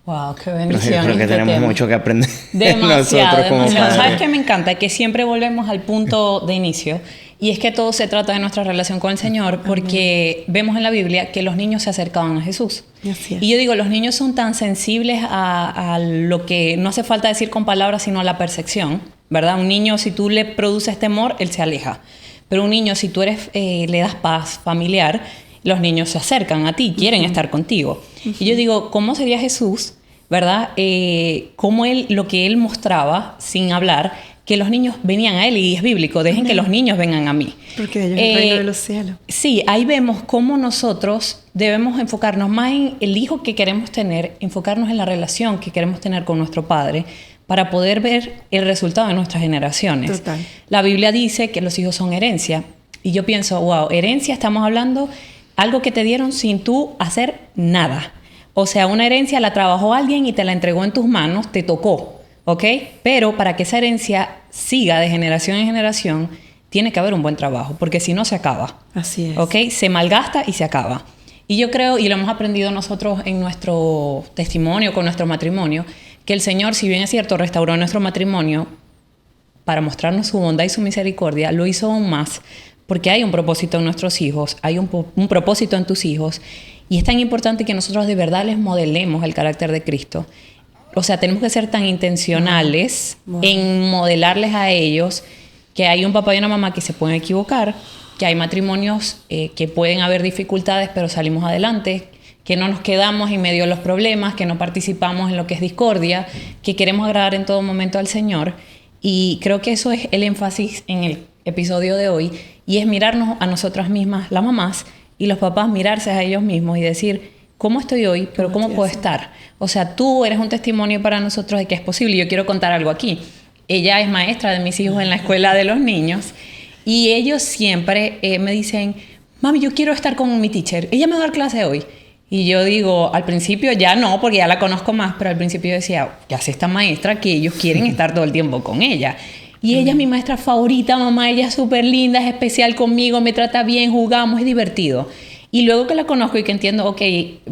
Wow, qué bendición. Creo que tenemos mucho que aprender. Demasiado, como demasiado. ¿Sabes qué me encanta? Que siempre volvemos al punto de inicio. Y es que todo se trata de nuestra relación con el Señor, porque vemos en la Biblia que los niños se acercaban a Jesús. Y yo digo, los niños son tan sensibles a lo que no hace falta decir con palabras, sino a la percepción. ¿verdad? Un niño, si tú le produces temor, él se aleja. Pero un niño, si tú le das paz familiar, los niños se acercan a ti, quieren estar contigo. Y yo digo, ¿cómo sería Jesús, verdad? Cómo lo que él mostraba sin hablar, que los niños venían a él, y es bíblico, dejen que los niños vengan a mí. Porque ellos es el reino de los cielos. Sí, ahí vemos cómo nosotros debemos enfocarnos más en el hijo que queremos tener, enfocarnos en la relación que queremos tener con nuestro Padre, para poder ver el resultado de nuestras generaciones. Total. La Biblia dice que los hijos son herencia, y yo pienso, wow, herencia, estamos hablando algo que te dieron sin tú hacer nada. O sea, una herencia la trabajó alguien y te la entregó en tus manos, te tocó, ¿ok? Pero para que esa herencia siga de generación en generación, tiene que haber un buen trabajo, porque si no se acaba. Así es. ¿Ok? Se malgasta y se acaba. Y yo creo, y lo hemos aprendido nosotros en nuestro testimonio, con nuestro matrimonio, que el Señor, si bien es cierto, restauró nuestro matrimonio para mostrarnos su bondad y su misericordia, lo hizo aún más, porque hay un propósito en nuestros hijos, hay un propósito en tus hijos, y es tan importante que nosotros de verdad les modelemos el carácter de Cristo. O sea, tenemos que ser tan intencionales en modelarles a ellos que hay un papá y una mamá que se pueden equivocar, que hay matrimonios que pueden haber dificultades, pero salimos adelante, que no nos quedamos en medio de los problemas, que no participamos en lo que es discordia, que queremos agradar en todo momento al Señor. Y creo que eso es el énfasis en el episodio de hoy, y es mirarnos a nosotras mismas, las mamás, y los papás mirarse a ellos mismos y decir, ¿cómo estoy hoy? Pero ¿cómo puedo estar? O sea, tú eres un testimonio para nosotros de que es posible. Yo quiero contar algo aquí. Ella es maestra de mis hijos en la escuela de los niños, y ellos siempre me dicen, mami, yo quiero estar con mi teacher, ella me va a dar clase hoy. Y yo digo, al principio ya no, porque ya la conozco más, pero al principio yo decía, ya sé esta maestra que ellos quieren estar todo el tiempo con ella. Y ella es mi maestra favorita, mamá, ella es súper linda, es especial conmigo, me trata bien, jugamos, es divertido. Y luego que la conozco y que entiendo, ok,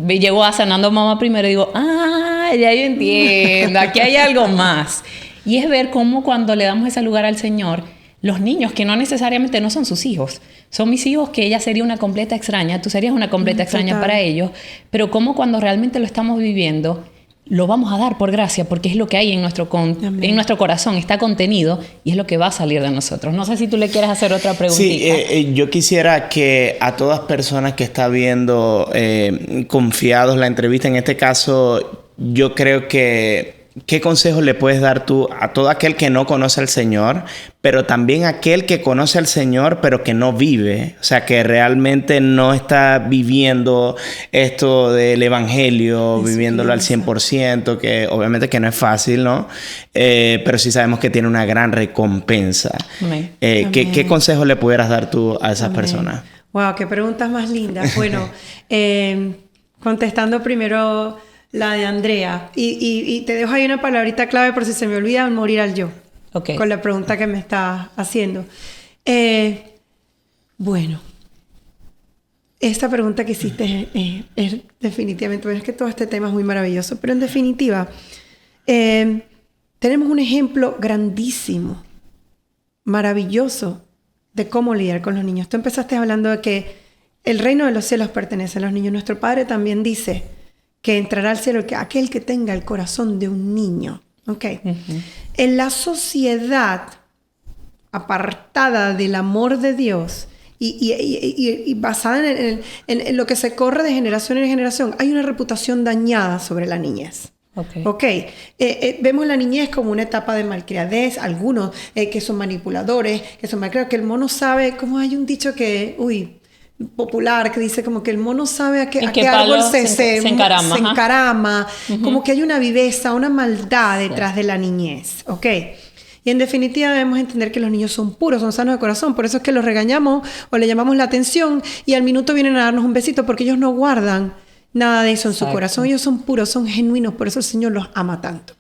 llego a Sanando Mamá primero y digo, ya yo entiendo, aquí hay algo más. Y es ver cómo cuando le damos ese lugar al Señor, los niños, que no necesariamente no son sus hijos, son mis hijos, que ella sería una completa extraña, tú serías una completa extraña para ellos, pero cómo cuando realmente lo estamos viviendo, lo vamos a dar por gracia, porque es lo que hay en nuestro corazón, está contenido, y es lo que va a salir de nosotros. No sé si tú le quieres hacer otra preguntita. Sí, yo quisiera que a todas personas que están viendo confiados la entrevista, en este caso, yo creo que ¿qué consejos le puedes dar tú a todo aquel que no conoce al Señor, pero también a aquel que conoce al Señor, pero que no vive? O sea, que realmente no está viviendo esto del Evangelio, viviéndolo al 100%, que obviamente que no es fácil, ¿no? Pero sí sabemos que tiene una gran recompensa. ¿Qué consejos le pudieras dar tú a esas personas? Wow, qué preguntas más lindas. Bueno, contestando primero la de Andrea, y te dejo ahí una palabrita clave por si se me olvida, morir al yo. Okay. Con la pregunta que me estás haciendo. Bueno, esta pregunta que hiciste es definitivamente, bueno, es que todo este tema es muy maravilloso, pero en definitiva, tenemos un ejemplo grandísimo, maravilloso, de cómo lidiar con los niños. Tú empezaste hablando de que el reino de los cielos pertenece a los niños. Nuestro Padre también dice que entrará al cielo aquel que tenga el corazón de un niño. Okay. En la sociedad apartada del amor de Dios y basada en lo que se corre de generación en generación, hay una reputación dañada sobre la niñez. Vemos la niñez como una etapa de malcriadez, algunos que son manipuladores, que son malcriados, que el mono sabe, como hay un dicho que, popular, que dice como que el mono sabe a qué árbol se encarama, como que hay una viveza, una maldad detrás de la niñez, y en definitiva debemos entender que los niños son puros, son sanos de corazón, por eso es que los regañamos o le llamamos la atención y al minuto vienen a darnos un besito, porque ellos no guardan nada de eso en su corazón, ellos son puros, son genuinos, por eso el Señor los ama tanto.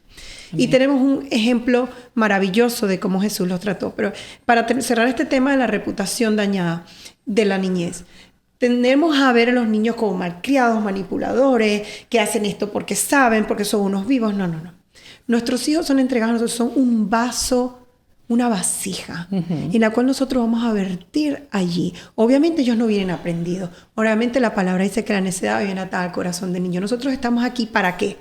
Y tenemos un ejemplo maravilloso de cómo Jesús los trató. Pero para cerrar este tema de la reputación dañada de la niñez, tendemos a ver a los niños como malcriados, manipuladores, que hacen esto porque saben, porque son unos vivos. No. Nuestros hijos son entregados a nosotros, son un vaso, una vasija, en la cual nosotros vamos a vertir allí. Obviamente ellos no vienen aprendidos. Obviamente la palabra dice que la necedad viene atada al corazón del niño. Nosotros estamos aquí ¿para qué?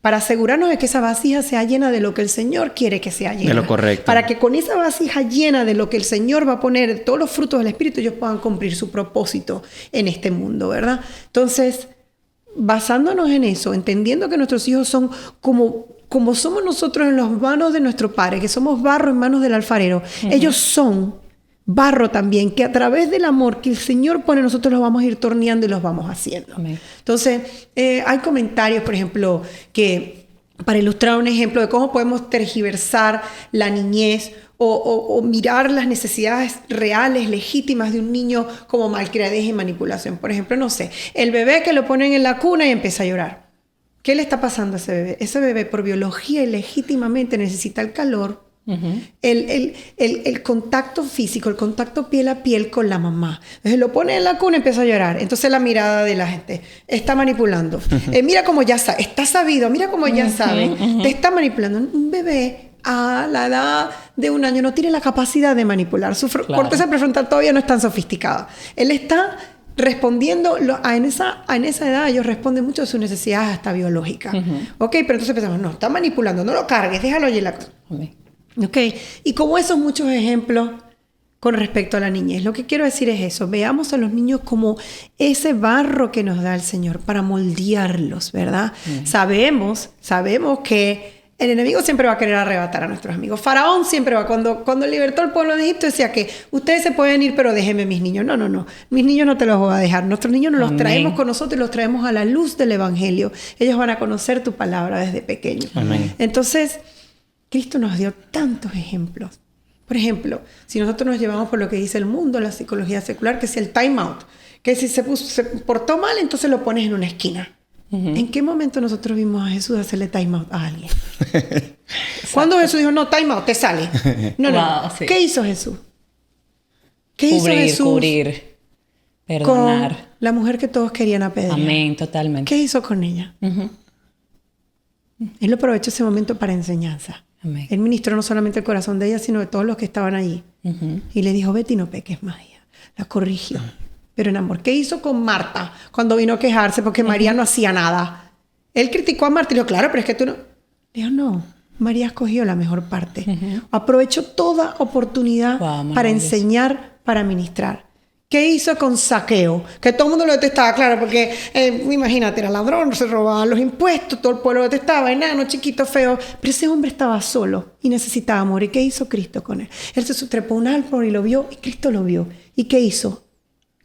para asegurarnos de que esa vasija sea llena de lo que el Señor quiere que sea llena. De lo correcto. Para que con esa vasija llena de lo que el Señor va a poner, de todos los frutos del Espíritu, ellos puedan cumplir su propósito en este mundo, ¿verdad? Entonces, basándonos en eso, entendiendo que nuestros hijos son como somos nosotros en las manos de nuestro Padre, que somos barro en manos del alfarero, ellos son barro también, que a través del amor que el Señor pone, nosotros los vamos a ir torneando y los vamos haciendo. Amén. Entonces, hay comentarios, por ejemplo, que para ilustrar un ejemplo de cómo podemos tergiversar la niñez o mirar las necesidades reales, legítimas de un niño como malcriadez y manipulación. Por ejemplo, no sé, el bebé que lo ponen en la cuna y empieza a llorar. ¿Qué le está pasando a ese bebé? Ese bebé por biología y legítimamente necesita el calor, el contacto físico, el contacto piel a piel con la mamá. Entonces lo pone en la cuna y empieza a llorar. Entonces la mirada de la gente está manipulando. Mira cómo ya sabe, está sabido, mira cómo ya sabe, te está manipulando. Un bebé a la edad de 1 año no tiene la capacidad de manipular. Su corteza prefrontal todavía no es tan sofisticada. Él está respondiendo en esa edad. Ellos responden mucho a sus necesidades hasta biológicas. Ok, pero entonces pensamos, no, está manipulando, no lo cargues, déjalo allí en la cosa. Ok, y como esos muchos ejemplos con respecto a la niñez, lo que quiero decir es eso: veamos a los niños como ese barro que nos da el Señor para moldearlos, ¿verdad? Sabemos que el enemigo siempre va a querer arrebatar a nuestros amigos. Faraón siempre va. Cuando libertó al pueblo de Egipto decía que ustedes se pueden ir, pero déjenme mis niños. No. Mis niños no te los voy a dejar. Nuestros niños nos los traemos con nosotros y los traemos a la luz del Evangelio. Ellos van a conocer tu palabra desde pequeños. Amén. Entonces, Cristo nos dio tantos ejemplos. Por ejemplo, si nosotros nos llevamos por lo que dice el mundo, la psicología secular, que es el time out, que si se portó mal, entonces lo pones en una esquina. ¿En qué momento nosotros vimos a Jesús hacerle time out a alguien? ¿Cuándo Jesús dijo, no, time out, te sale? No. Sí. ¿Qué hizo Jesús? Cubrir, perdonar. Con la mujer que todos querían apedrear. Amén, totalmente. ¿Qué hizo con ella? Él aprovechó ese momento para enseñanza. Amén. Él ministró no solamente el corazón de ella, sino de todos los que estaban allí. Y le dijo, vete y no peques más. Ella la corrigió. Pero en amor. ¿Qué hizo con Marta cuando vino a quejarse porque María no hacía nada? Él criticó a Marta y le dijo, claro, pero es que tú no... Le dijo, no, María escogió la mejor parte. Aprovechó toda oportunidad para enseñar, para ministrar. ¿Qué hizo con Zaqueo? Que todo el mundo lo detestaba, claro, porque imagínate, era ladrón, se robaba los impuestos, todo el pueblo lo detestaba, enano, chiquito, feo. Pero ese hombre estaba solo y necesitaba amor. ¿Y qué hizo Cristo con él? Él se trepó un árbol y lo vio, y Cristo lo vio. ¿Y qué hizo?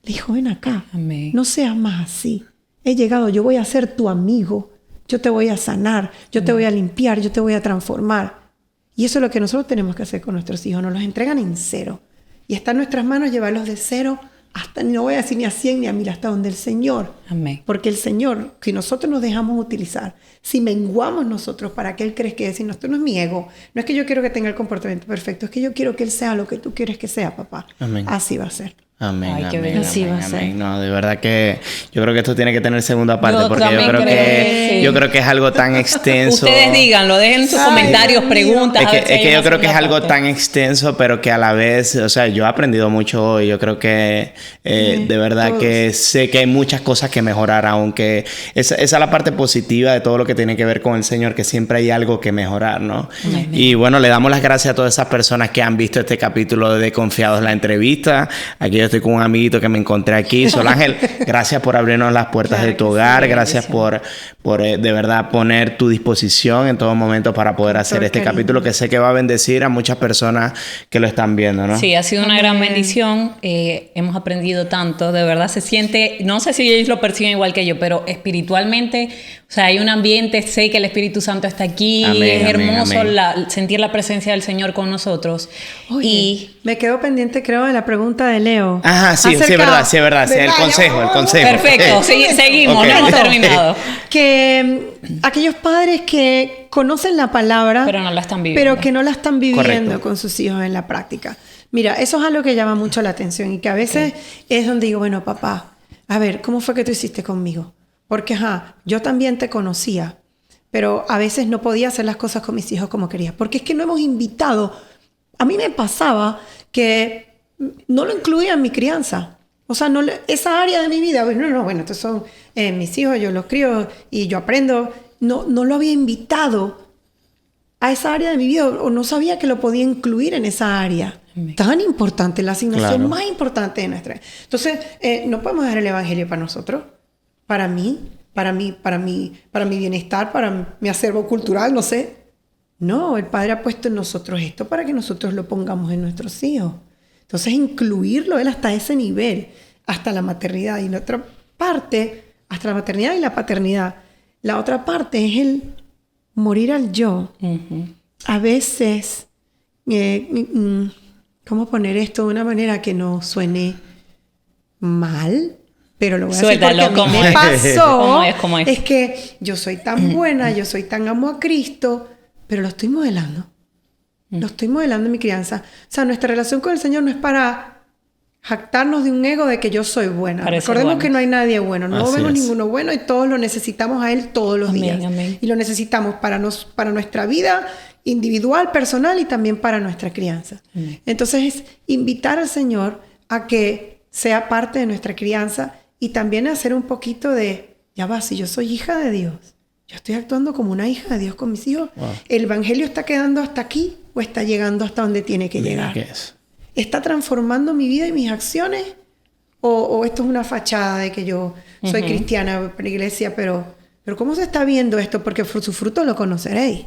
Le dijo, ven acá, Amén. No seas más así. He llegado, yo voy a ser tu amigo, yo te voy a sanar, yo te voy a limpiar, yo te voy a transformar. Y eso es lo que nosotros tenemos que hacer con nuestros hijos. Nos los entregan en 0. Y está en nuestras manos llevarlos de 0 hasta, no voy a decir ni a 100 ni a 1000, hasta donde el Señor. Amén. Porque el Señor, si nosotros nos dejamos utilizar, si menguamos nosotros para que Él crezca y decir, no, esto no es mi ego, no es que yo quiero que tenga el comportamiento perfecto, es que yo quiero que Él sea lo que tú quieres que sea, papá. Amén. Así va a ser. Amén, Ay, qué amén, bello. Así va a amén, ser. amén. No, de verdad que yo creo que esto tiene que tener segunda parte, Yo porque también yo creo que es algo tan extenso. Ustedes díganlo, dejen sus comentarios, preguntas. Es a ver si hay que yo una creo que es segunda algo parte. tan extenso, pero que a la vez, o sea, yo he aprendido mucho hoy. Yo creo que de verdad todos. que sé que hay muchas cosas que mejorar, aunque esa es la parte positiva de todo lo que tiene que ver con el Señor, que siempre hay algo que mejorar, ¿no? Amén. Y bueno, le damos las gracias a todas esas personas que han visto este capítulo de Confiados la entrevista. Aquí yo estoy con un amiguito que me encontré aquí. Sol Ángel, gracias por abrirnos las puertas Claro de tu que hogar. sí, Gracias por de verdad poner tu disposición en todo momento para poder hacer todo este cariño. capítulo, que sé que va a bendecir a muchas personas que lo están viendo, ¿no? Sí, ha sido una gran Amén. bendición. Hemos aprendido tanto. De verdad se siente, no sé si ellos lo perciben igual que yo, pero espiritualmente, o sea, hay un ambiente, sé que el Espíritu Santo está aquí. Amén, es amén, hermoso amén. sentir la presencia del Señor con nosotros. Oye, Y me quedo pendiente, creo, de la pregunta de Leo. Ajá, sí, sí, es verdad, sí, es verdad. Sí, el consejo. perfecto, seguimos, Ok. no hemos terminado. Que aquellos padres que conocen la palabra, Pero no la están viviendo. pero que no la están viviendo Correcto. con sus hijos en la práctica. Mira, eso es algo que llama mucho la atención y que a veces es donde digo, bueno, papá, a ver, ¿cómo fue que tú hiciste conmigo? Porque, yo también te conocía, pero a veces no podía hacer las cosas con mis hijos como quería. Porque es que no hemos invitado. A mí me pasaba que no lo incluía en mi crianza. O sea, esa área de mi vida, bueno, entonces son mis hijos, yo los crío y yo aprendo. no lo había invitado a esa área de mi vida o no sabía que lo podía incluir en esa área. Tan importante, la asignación más importante de nuestra. Entonces, no podemos dejar el evangelio para nosotros, para mí, para mi bienestar, para mi acervo cultural, no sé. No, el Padre ha puesto en nosotros esto para que nosotros lo pongamos en nuestros hijos. Entonces, incluirlo él hasta ese nivel, hasta la maternidad. Y la otra parte, hasta la maternidad y la paternidad. La otra parte es el morir al yo. A veces, ¿cómo poner esto de una manera que no suene mal? Pero lo voy a decir porque a mí me pasó. ¿Cómo es? Es que yo soy tan buena, yo soy tan amo a Cristo, pero lo estoy modelando. Lo estoy modelando en mi crianza. O sea, nuestra relación con el Señor no es para jactarnos de un ego de que yo soy buena. Recordemos que no hay nadie bueno. No vemos ninguno bueno y todos lo necesitamos a Él todos los días. Amén. Y lo necesitamos para nuestra vida individual, personal y también para nuestra crianza. Entonces es invitar al Señor a que sea parte de nuestra crianza y también hacer un poquito de, ya va, si yo soy hija de Dios, yo estoy actuando como una hija de Dios con mis hijos. Wow. ¿El evangelio está quedando hasta aquí o está llegando hasta donde tiene que llegar? ¿Qué es? ¿Está transformando mi vida y mis acciones? ¿O esto es una fachada de que yo soy cristiana por la iglesia, pero ¿cómo se está viendo esto? Porque su fruto lo conoceréis,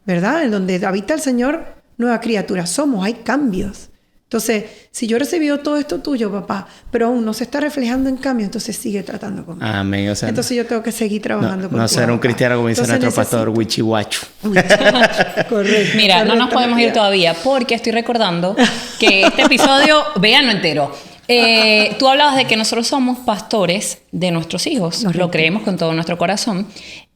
¿verdad? En donde habita el Señor, nueva criatura somos, hay cambios. Entonces, si yo he recibido todo esto tuyo, papá, pero aún no se está reflejando en cambio, entonces sigue tratando conmigo. Amén. O sea, entonces yo tengo que seguir trabajando contigo. No ser un cristiano como dice nuestro pastor, wichihuachu. Correcto. Mira, no nos podemos ir todavía porque estoy recordando que este episodio, véanlo entero. Tú hablabas de que nosotros somos pastores de nuestros hijos. Correcto. Lo creemos con todo nuestro corazón.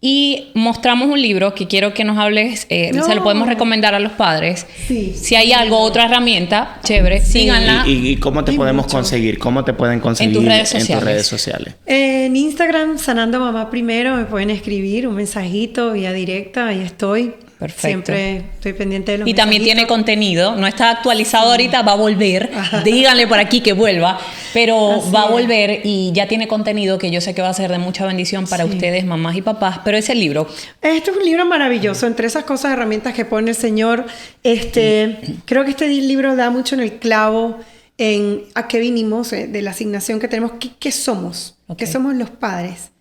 Y mostramos un libro que quiero que nos hables, se lo podemos recomendar a los padres. Sí. Si hay algo, otra herramienta, chévere, síganla. ¿Y cómo te podemos conseguir? ¿Cómo te pueden conseguir en tus redes sociales? En Instagram, Sanando Mamá Primero, me pueden escribir un mensajito vía directa, ahí estoy. Perfecto. Siempre estoy pendiente de los Y también tiene contenido, no está actualizado ahorita, va a volver. Díganle por aquí que vuelva, pero así va a volver y ya tiene contenido que yo sé que va a ser de mucha bendición para ustedes, mamás y papás. Pero ese libro. Este es un libro maravilloso, entre esas cosas, herramientas que pone el Señor. Creo que este libro da mucho en el clavo en a qué vinimos, de la asignación que tenemos. ¿Qué somos? ¿Qué somos los padres?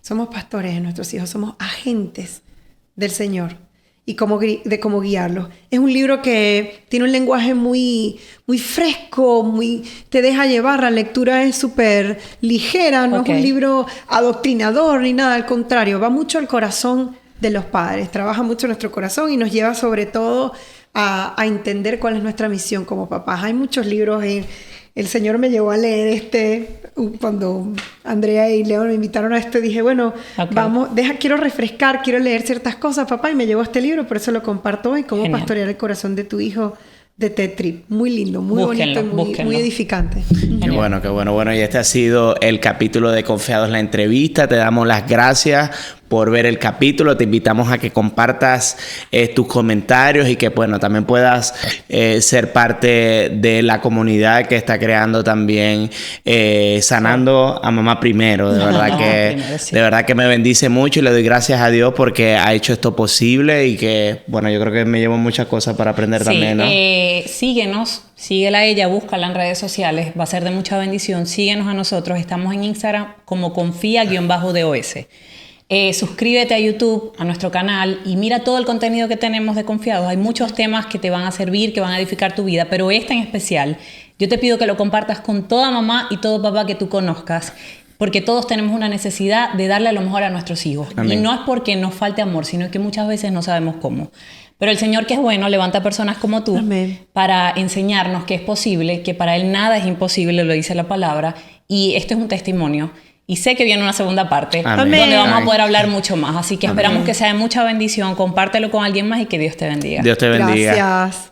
Somos pastores de nuestros hijos, somos agentes del Señor. Y de cómo guiarlos. Es un libro que tiene un lenguaje muy, muy fresco, te deja llevar, la lectura es súper ligera, no es un libro adoctrinador ni nada, al contrario, va mucho al corazón de los padres, trabaja mucho nuestro corazón y nos lleva sobre todo a entender cuál es nuestra misión como papás. Hay muchos libros, el Señor me llevó a leer cuando Andrea y Leo me invitaron a esto, dije, bueno, quiero refrescar, quiero leer ciertas cosas, papá, y me llevó este libro, por eso lo comparto hoy, Cómo pastorear el corazón de tu hijo, de Ted Tripp. Muy lindo, muy bonito y muy edificante. Qué bueno, qué bueno. Bueno, y este ha sido el capítulo de Confiados, la entrevista. Te damos las gracias por ver el capítulo. Te invitamos a que compartas tus comentarios y que, bueno, también puedas ser parte de la comunidad que está creando también Sanando a Mamá Primero. De verdad que me bendice mucho y le doy gracias a Dios porque ha hecho esto posible y que, bueno, yo creo que me llevo muchas cosas para aprender también, ¿no? Síguenos, síguela a ella, búscala en redes sociales, va a ser de mucha bendición. Síguenos a nosotros, estamos en Instagram como confía_DOS. Suscríbete a YouTube, a nuestro canal y mira todo el contenido que tenemos de Confiados. Hay muchos temas que te van a servir, que van a edificar tu vida, pero este en especial, yo te pido que lo compartas con toda mamá y todo papá que tú conozcas, porque todos tenemos una necesidad de darle lo mejor a nuestros hijos. Amén. Y no es porque nos falte amor, sino que muchas veces no sabemos cómo. Pero el Señor, que es bueno, levanta personas como tú para enseñarnos que es posible, que para Él nada es imposible, lo dice la palabra, y este es un testimonio. Y sé que viene una segunda parte donde vamos a poder hablar mucho más. Así que esperamos que sea de mucha bendición. Compártelo con alguien más y que Dios te bendiga. Dios te bendiga. Gracias.